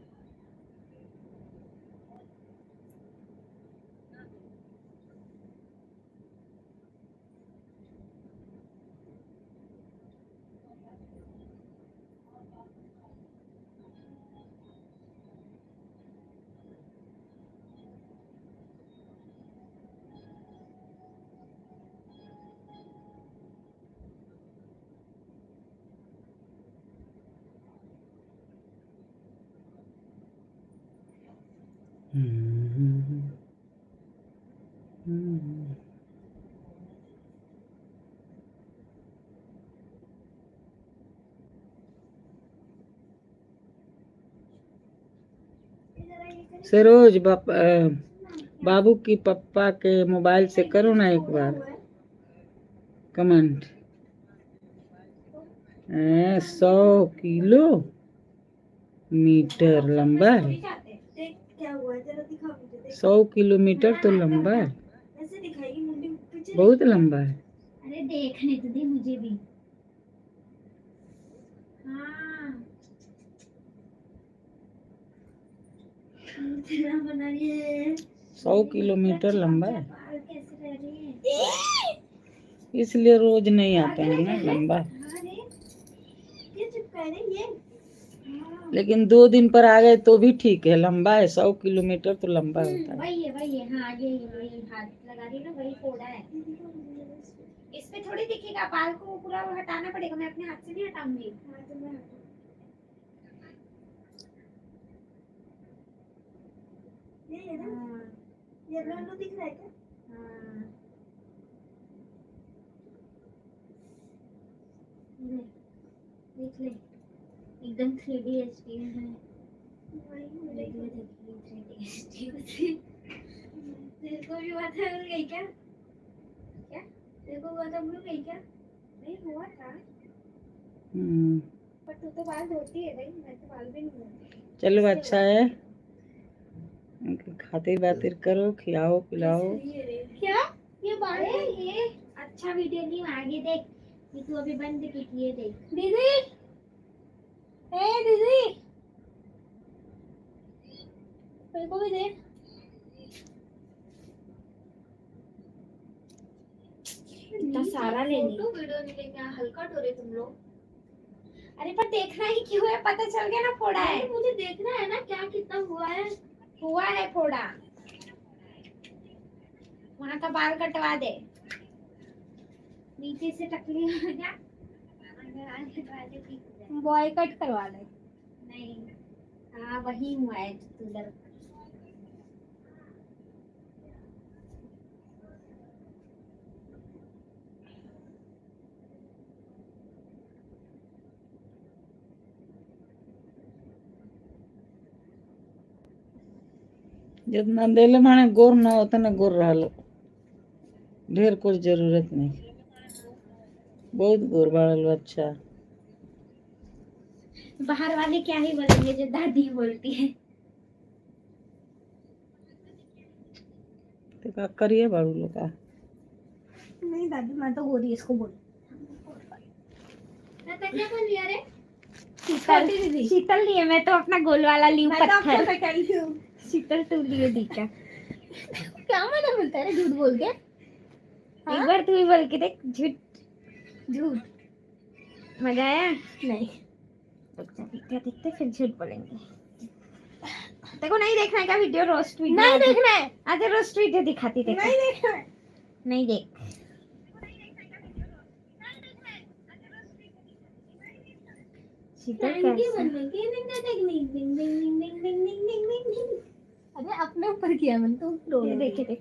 सरोज बाबू की पप्पा के मोबाइल से करो ना एक बार कमेंट। 100 किलोमीटर लंबा है। 100 किलोमीटर तो लंबा है, बहुत लंबा है।
अरे देखने तो दे मुझे भी। हाँ
100 किलोमीटर लंबा है,
बाल कैसे रह रहे हैं?
इसलिए रोज नहीं आते हैं ना, लंबा है।
अरे ये चिपका है ये।
लेकिन 2 दिन पर आ गए तो भी ठीक है, लंबा है। 100 किलोमीटर तो लंबा होता है।
वही है हाँ ये वही हाथ लगा रही है ना, वही फोड़ा है। इस पे थोड़ी दिखेगा, बाल को पूरा हटाना पड़ेगा, मैं अपने हाथ से नहीं हटाऊंगी। ये येलो दिख रहा है क्या? हाँ देख ले एकदम 3D HD है। तेरे को भी बात भूल गई क्या? क्या तेरे को बात भूल गई क्या? नहीं हुआ था पर तू तो बाल धोती है भाई, मैं तो बाल भी नहीं धोती।
चलो अच्छा है, खातिर बातिर करो, खिलाओ पिलाओ।
क्या ये बाल ये अच्छा वीडियो नहीं आगे देख, ये तू अभी बंद की ये देख। दीदी ए दीदी मेरे को भी दे। इतना सारा लेनी तो वीडियो नहीं लेके हल्का टोरे तुम लोग। अरे पर देखना ही क्यों है, पता चल गया ना फोड़ा है। मुझे देखना है ना क्या कितना हुआ है फोड़ा। वहाँ का बाल कटवा दे, नीचे से टकली हो जा, बॉय कट करवा ले। नहीं हाँ वही हुआ है उधर।
जितना दिल माने गोर ना उतना गोर रहो, ढेर कुछ जरूरत नहीं। बहुत गोर बाल अच्छा।
बाहर वाले क्या ही बोलेंगे जो दादी बोलती है।
तो क्या करिए बाबू लोग का।
नहीं दादी मैं तो गोरी इसको बोल। क्या बोल लिया रे? शीतल लिए, मैं तो अपना गोल वाला ली पत्थर। शीतल तू लिए दीका। क्या मना बोलता है झूठ बोल के? एक बार तू ही बोल के देख, झूठ मजा आया? नहीं देखते फिर झूठ बोलेंगे। देखो नहीं देखना है क्या वीडियो? रोस्ट वीडियो नहीं देखना है। आज रोस्ट वीडियो दिखाती देखो। नहीं देखना है। नहीं देख शीतल अरे अपने ऊपर किया मैंने तो। ये देखे देख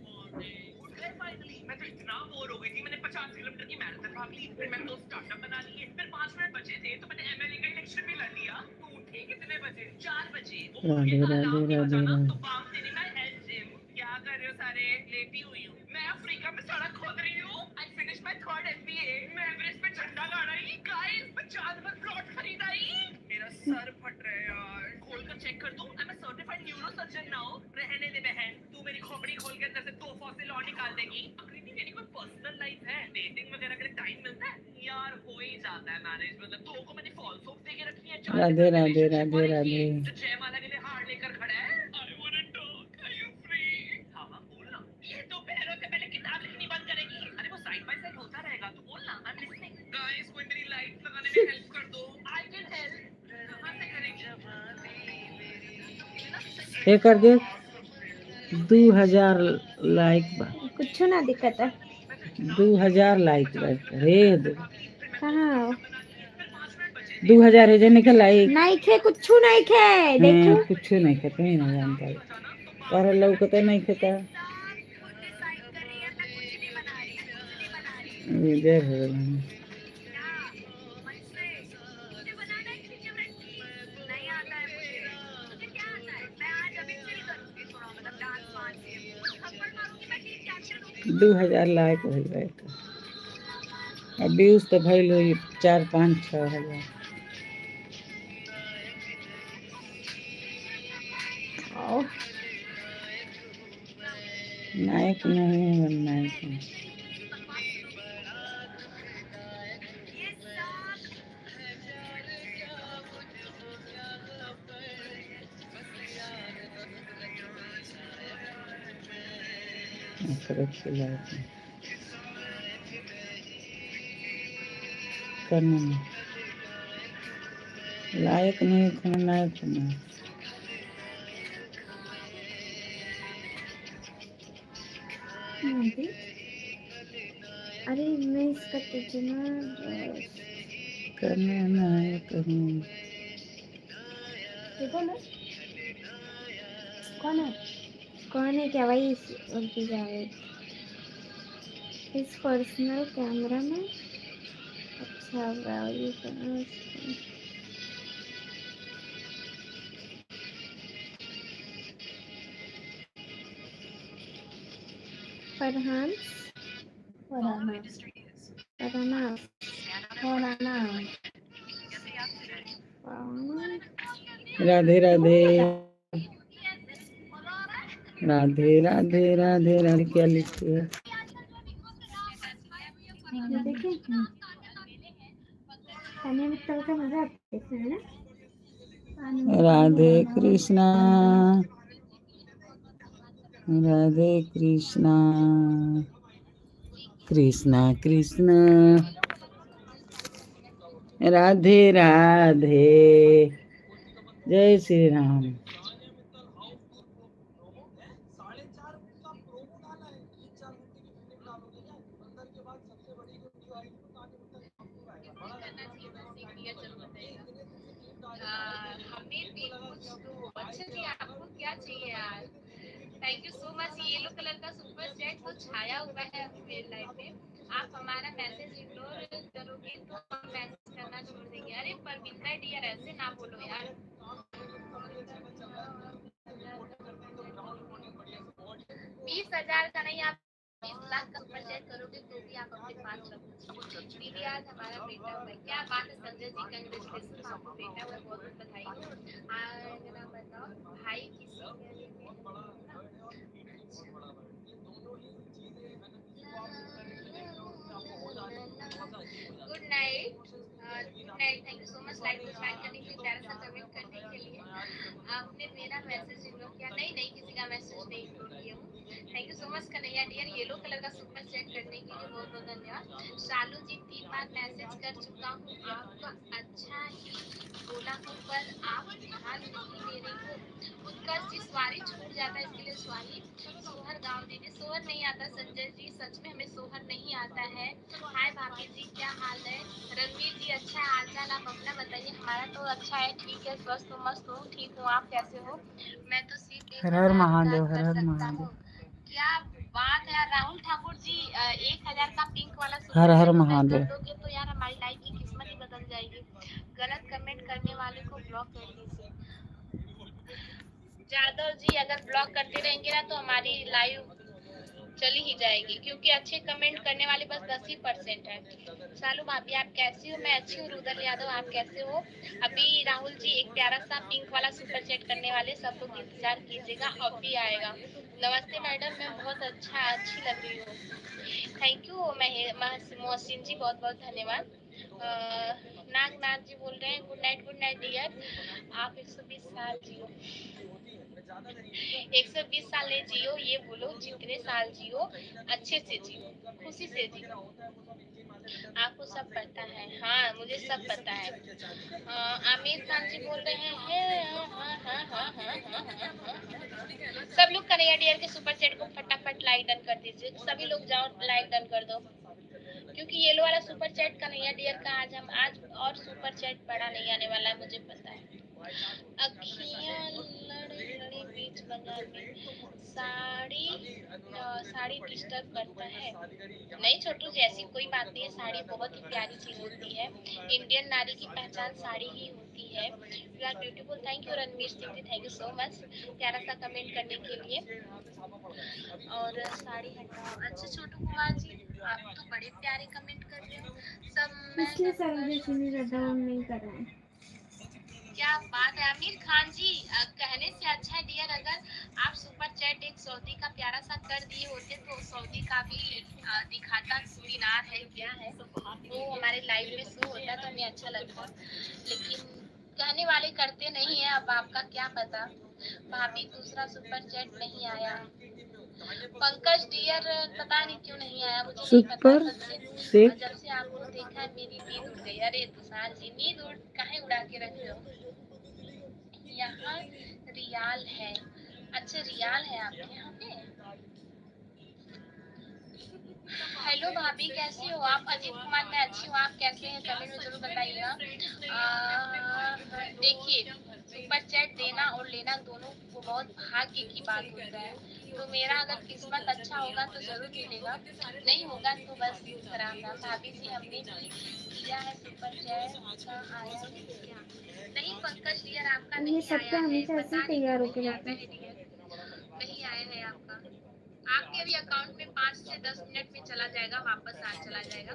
मैं तो इतना बोर हो गई थी, मैंने 50 किलोमीटर की मैराथन भाग ली, फिर मैंने तो स्टार्टअप बना लिए, फिर 5 मिनट बचे थे तो मैंने एमएलए का इलेक्शन भी लड़ लिया। तो उठे कितने बजे? 4 बजे।
राधे राधे राधे राधे।
तो काम से नहीं, मैं हेल्थ जिम। क्या कर रहे हो सारे? लेटी हुई हूँ। मैं अफ्रीका में सड़क खोद रही हूँ। I finish my 3rd MBA। मैं एवरेस्ट पे झंडा गाड़ रही। गाइस मैं चांद पर प्लॉट खरीदाई। मेरा सर फट रहा है यार, खोलकर चेक कर दूं? I am a certified neurosurgeon now. रहने दे बहन, तू मेरी खोपड़ी खोल के अंदर से 2 फॉसिल और निकाल देगी। आखिरी मेरी कोई पर्सनल लाइफ है? डेटिंग वगैरह के लिए टाइम मिलता है यार? हो ही जाता है मैनेज। मतलब 2 को मैंने फॉल्स होप देके रखी है।
राधे राधे राधे राधे।
जयमाला के लिए हार लेकर खड़ा है। I want to talk, are you free? हां बोल ना। ये तो पैरों से पहले किताब लिखनी बंद करेगी। अरे वो साइड बाय साइड होता रहेगा, तो बोल ना। I am listening. गाइस कोई मेरी लाइट लगाने में हेल्प कर दो। I can help. कहां से करेंगे?
ये कर दे 2000 लाइक बा।
कुछ ना दिक्कत है।
2000 लाइक बा रे।
कहाँ
2000 है जे निकल लाइक
नहीं खे कुछ नहीं खे देखो।
कुछ नहीं खे, कहीं ना जानता है। तारा लौकते नहीं खेता इधर है दो हजार लायक हो गए अभी उस तो भइल हुई 4-5-6 हजार नायक नहीं है नायक है। अखरत से लायक है। करने में लायक नहीं है नायक है।
अरे मैं इसका कितना
करने नायक नहीं
देखो ना कौन है क्या भाई उनकी जावेद इस पर्सनल कैमरा में अच्छा वैल्यू फरहान
राधे राधे राधे राधे राधे राधे क्या लिखती है
देखिए खाने में तब का मजा आता है ना
राधे कृष्णा राधे कृष्णा कृष्णा कृष्णा राधे राधे जय श्री राम
अच्छा जी आपको क्या चाहिए यार thank you so much yellow colour का सुपर सेट तो छाया हुआ है मेरी लाइफ में आप हमारा मैसेज इग्नोर करोगे तो हम मैसेज करना छोड़ देंगे अरे परमिंदा डियर ऐसे ना बोलो यार 20,000 का नहीं आप 20 लाख का सुपर सेट करोगे तो भी आप अपने पास रखो दीदी आज हमारा बेटा हुआ है क्या बात है संजय जी कंग्रेचुलेशन आपको बेटा हुआ बहुत बहुत बधाई मेरा बताओ भाई good night thank you so much like को ज्वाइन करने के लिए प्यारा सा कमेंट करने के लिए आपने मेरा मैसेज इग्नोर किया नहीं नहीं किसी का मैसेज नहीं इग्नोर किया हूँ thank you so much Kanhaiya dear yellow colour का सुपर सेट करने के लिए बहुत बहुत धन्यवाद शालू जी 3 बार मैसेज कर चुका हूँ आपका अच्छा ही बोला हूँ पर आप ध्यान नहीं दे रही हो उत्कर्ष जी सवारी छूट जाता है इसके लिए सवारी सोहर गाँव दीदी सोहर नहीं आता संजय जी सच में हमें सोहर नहीं आता है हाय भाभी जी क्या हाल है रणवीर जी अच्छा है हाल चाल आप अपना बताइए हमारा तो अच्छा है ठीक है स्वस्थ हूँ मस्त हूँ ठीक हूँ आप कैसे हो मैं तो सिर्फ
हर हर
1,000
महादेव
उधार
हर
कर
हर
सकता
महादेव
हूँ क्या बात है राहुल ठाकुर जी 1,000 का पिंक वाला
हर
सुपर
हर
सेट कर
महादेव
दोगे तो यार हमारी लाइफ की किस्मत ही बदल जाएगी गलत कमेंट करने वाले को ब्लॉक कर दीजिए जादव जी अगर ब्लॉक करते रहेंगे ना तो हमारी लाइव चली ही जाएगी क्योंकि अच्छे कमेंट करने वाले बस 10% है सालू भाभी आप कैसी हो मैं अच्छी हूँ रुदल यादव आप कैसे हो अभी राहुल जी एक प्यारा सा पिंक वाला सुपर चैट करने वाले सब लोग इंतजार कीजिएगा अब भी आएगा नमस्ते मैडम मैं बहुत अच्छी लग रही हूँ थैंक यू मोहसिन जी बहुत बहुत धन्यवाद नागनाथ जी बोल रहे हैं गुड नाइट डियर आप 120 साल जियो 120 साल नहीं जियो ये बोलो जितने साल जियो अच्छे से जियो खुशी से जियो आपको सब पता है हाँ मुझे सब पता है आमिर खान जी बोल रहे हैं सब लोग कन्हैया डियर के सुपर सेट को फटाफट लाइक डन कर दीजिए सभी लोग जाओ लाइक डन कर दो क्योंकि येलो वाला सुपर चैट कन्हैया डियर का आज और सुपर चैट बड़ा नहीं आने वाला है मुझे पता है
अखियां लड़ी लड़ी बीच बाजार में साड़ी डिस्टर्ब करता है। नहीं छोटू जी, ऐसी कोई बात नहीं है, साड़ी बहुत ही प्यारी चीज होती है। इंडियन नारी की पहचान साड़ी ही होती है। You are beautiful. Thank you Ranveer Singh ji, thank you so much प्यारा सा कमेंट करने के लिए। और साड़ी हटाओ। अच्छा छोटू कुमार जी, आप तो बड़े प्यारे कमेंट कर रहे हो। सब मैं नहीं कर रहा हूँ। क्या बात है आमिर खान जी, कहने से अच्छा है डियर, अगर आप सुपर चैट एक सऊदी का प्यारा सा कर दिए होते तो सऊदी का भी दिखाता दिनार है क्या है वो हमारे लाइव में शो होता तो हमें अच्छा लगता, लेकिन कहने वाले करते नहीं है। अब आपका क्या पता। भाभी दूसरा सुपर चैट नहीं आया। पंकज डियर पता नहीं क्यों नहीं आया, मुझे नहीं पता।
सुपर सिक्स
जब से आपको देखा है मेरी नींद उड़ गई। अरे तुषार जी, नींद उड़ काहे उड़ा के रख रहे हो। यहाँ रियाल है। अच्छा रियाल है आपके यहाँ पे। हेलो भाभी कैसे हो आप। अजीत कुमार मैं अच्छी हूँ, आप कैसे हैं कमेंट में जरूर बताइएगा। देखिए सुपर चैट देना और लेना दोनों वो बहुत भाग्य की बात होता है। तो मेरा अगर किस्मत अच्छा होगा तो जरूर मिलेगा, नहीं होगा तो बस खराब रहा। भाभी जी हमने भी किया है सुपर चैट का, आया है क्या। नहीं पंकज डियर आपका नहीं आया है, पता नहीं क्यों नहीं आता है डियर, नहीं आया है आपका। आपके भी अकाउंट में 5 से 10 मिनट में चला जाएगा, वापस आ चला जाएगा।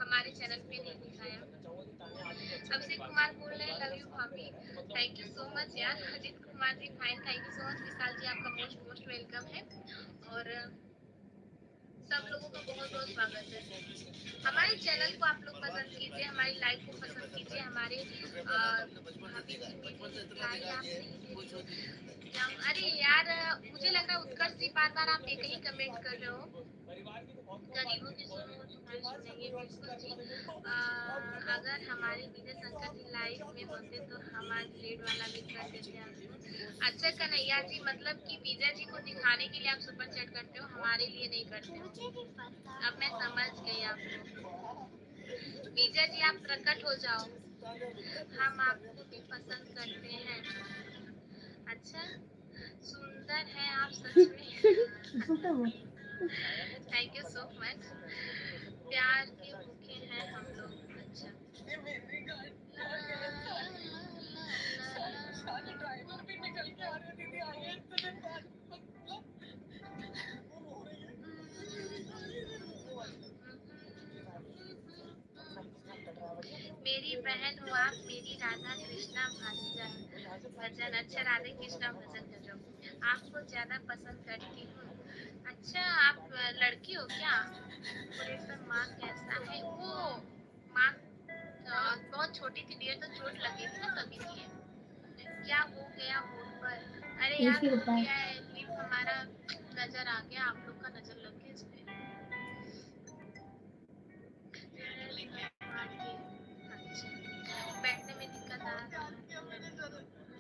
हमारे चैनल पे नहीं दिखाया। अभिषेक कुमार बोल रहे हैं लव यू भाभी, थैंक यू सो मच यार। Ajit Kumar ji fine, thank you so much. Vishal ji आपका मोस्ट मोस्ट वेलकम है। और सब लोगों का बहुत बहुत स्वागत है। हमारे चैनल को आप लोग पसंद कीजिए, हमारी लाइव को पसंद कीजिए। हमारे भाभी जी मेरी रिप्लाई आप नहीं देते। अरे यार मुझे लग रहा है उत्कर्ष जी बार बार आप एक ही कमेंट कर रहे हो। गरीबों की सुनो तुम्हारी सुनेंगे बिल्कुल जी। अगर हमारे विजय शंकर जी लाइव में होते तो हम आज रेड वाला भी कर देते आपको। अच्छा कन्हैया जी, मतलब कि विजय जी को दिखाने के लिए आप सुपर चैट करते हो, हमारे लिए नहीं करते हो। अब मैं समझ गई आपको। विजय जी आप प्रकट हो जाओ, हम आपको भी पसंद करते हैं। अच्छा सुंदर है आप सच में। Thank you so much. प्यार के भूखे हैं हम लोग। अच्छा मेरी बहन हो आप, मेरी राधा कृष्णा भजन। अच्छा राधे कृष्णा भजन कर रहे हो, आपको ज्यादा पसंद करती हूँ। अच्छा आप लड़की हो क्या। ऑपरेटर माँ कैसा है वो। माँ बहुत छोटी थी डियर, तो चोट लगी थी ना तभी थी। क्या हो गया होठ पर। अरे यार हो गया है, लिप हमारा नजर आ गया, आप लोग का नजर लग गया इसमें। बैठने में दिक्कत आ रहा है।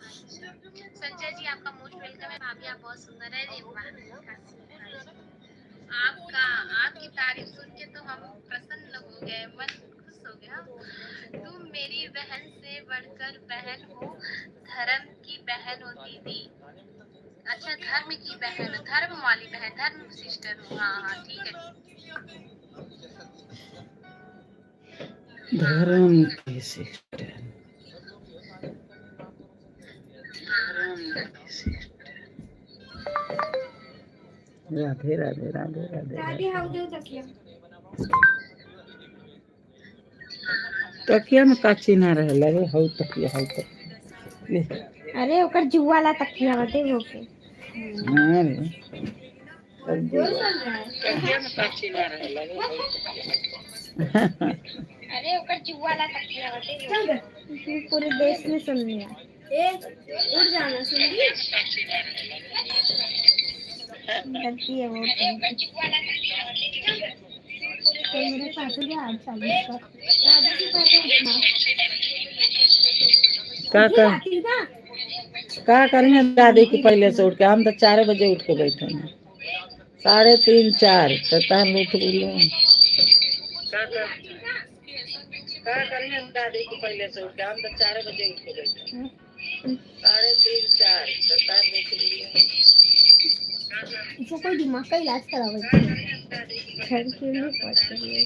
अच्छा संजय जी आपका मोस्ट वेलकम है। भाभी आप बहुत सुंदर है। रे वाह, आपका आपकी तारीफ सुन के तो हम प्रसन्न हो गए, मन खुश हो गया। तुम मेरी बहन से बढ़कर बहन हो, धर्म की बहन हो दीदी। अच्छा धर्म की बहन, धर्म वाली बहन, धर्म सिस्टर हो। हाँ हाँ ठीक है।
धर्म की सिस्टर। राधे राधे राधे राधे राधे। तकिया में का चिन्ह रहे लगे हौ तकिया हौ तकिया।
अरे ओकर जुआ ला तकिया बटे वो के।
अरे तकिया में का चिन्ह रहे लगे हौ तकिया।
अरे ओकर जुआ ला तकिया बटे वो पूरे देश में सुन लिया। ए उड़ जाना सुन ली। डरती है वो तो मेरे पास जो आज चालू कर राजा की
का करेंगे दादी की पहले से उठ के। हम तो 4 बजे उठ के बैठे हैं, 3:30 4 तो हम उठ गए। का करेंगे दादी की पहले से उठ के। हम तो 4 बजे उठ के बैठे हैं।
इसको कोई दिमाग का इलाज कराओ इससे। घर के लिए पहुंच रही है।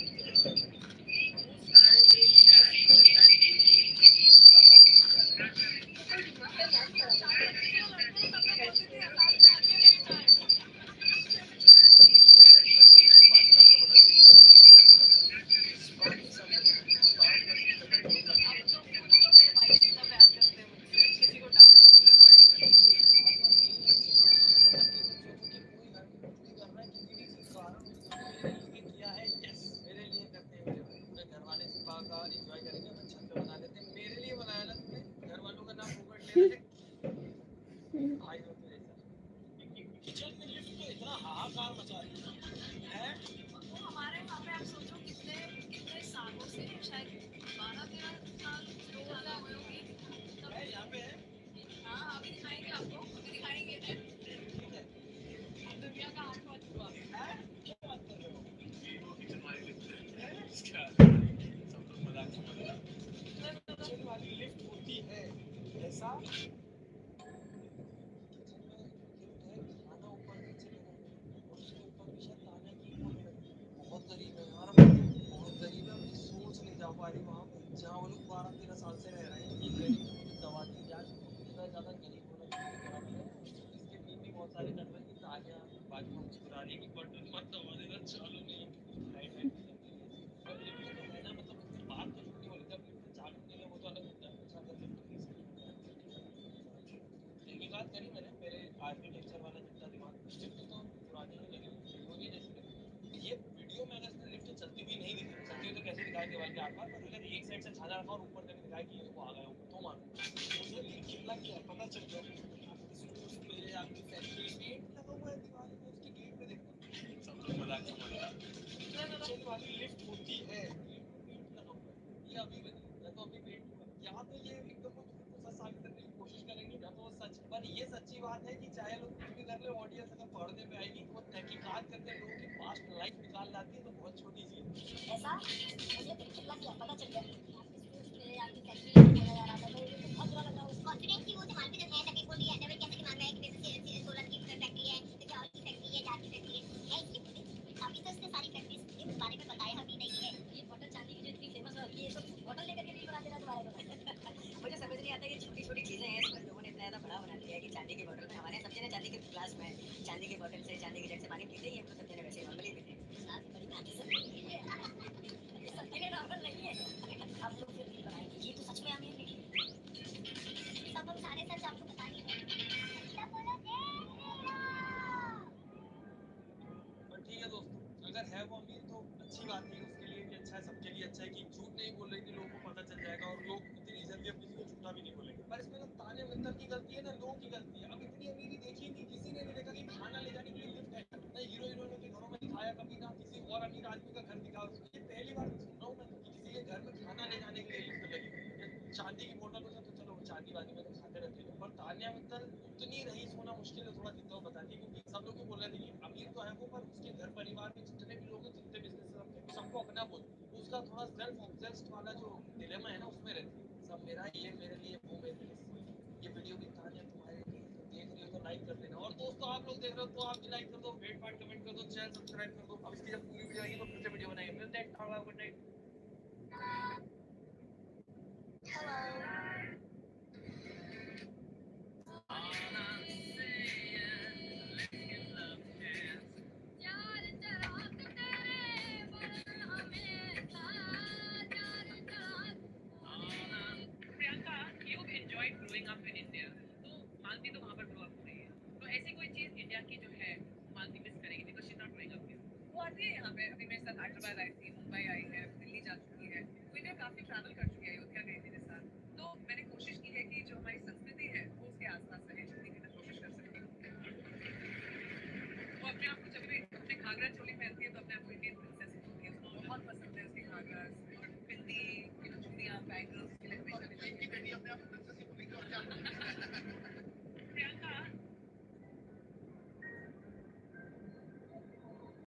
Priyanka, you've enjoyed growing up in India. तो मालती तो वहाँ पर grow up हो रही है. तो ऐसी कोई चीज इंडिया की जो है मालती मिस करेगी because she's not growing up here. वो आती है यहाँ पे, अभी मेरे साथ हैदराबाद आई थी, मुंबई आई है, दिल्ली जा चुकी है. वो इंडिया काफी ट्रैवल कर चुकी है, अयोध्या गई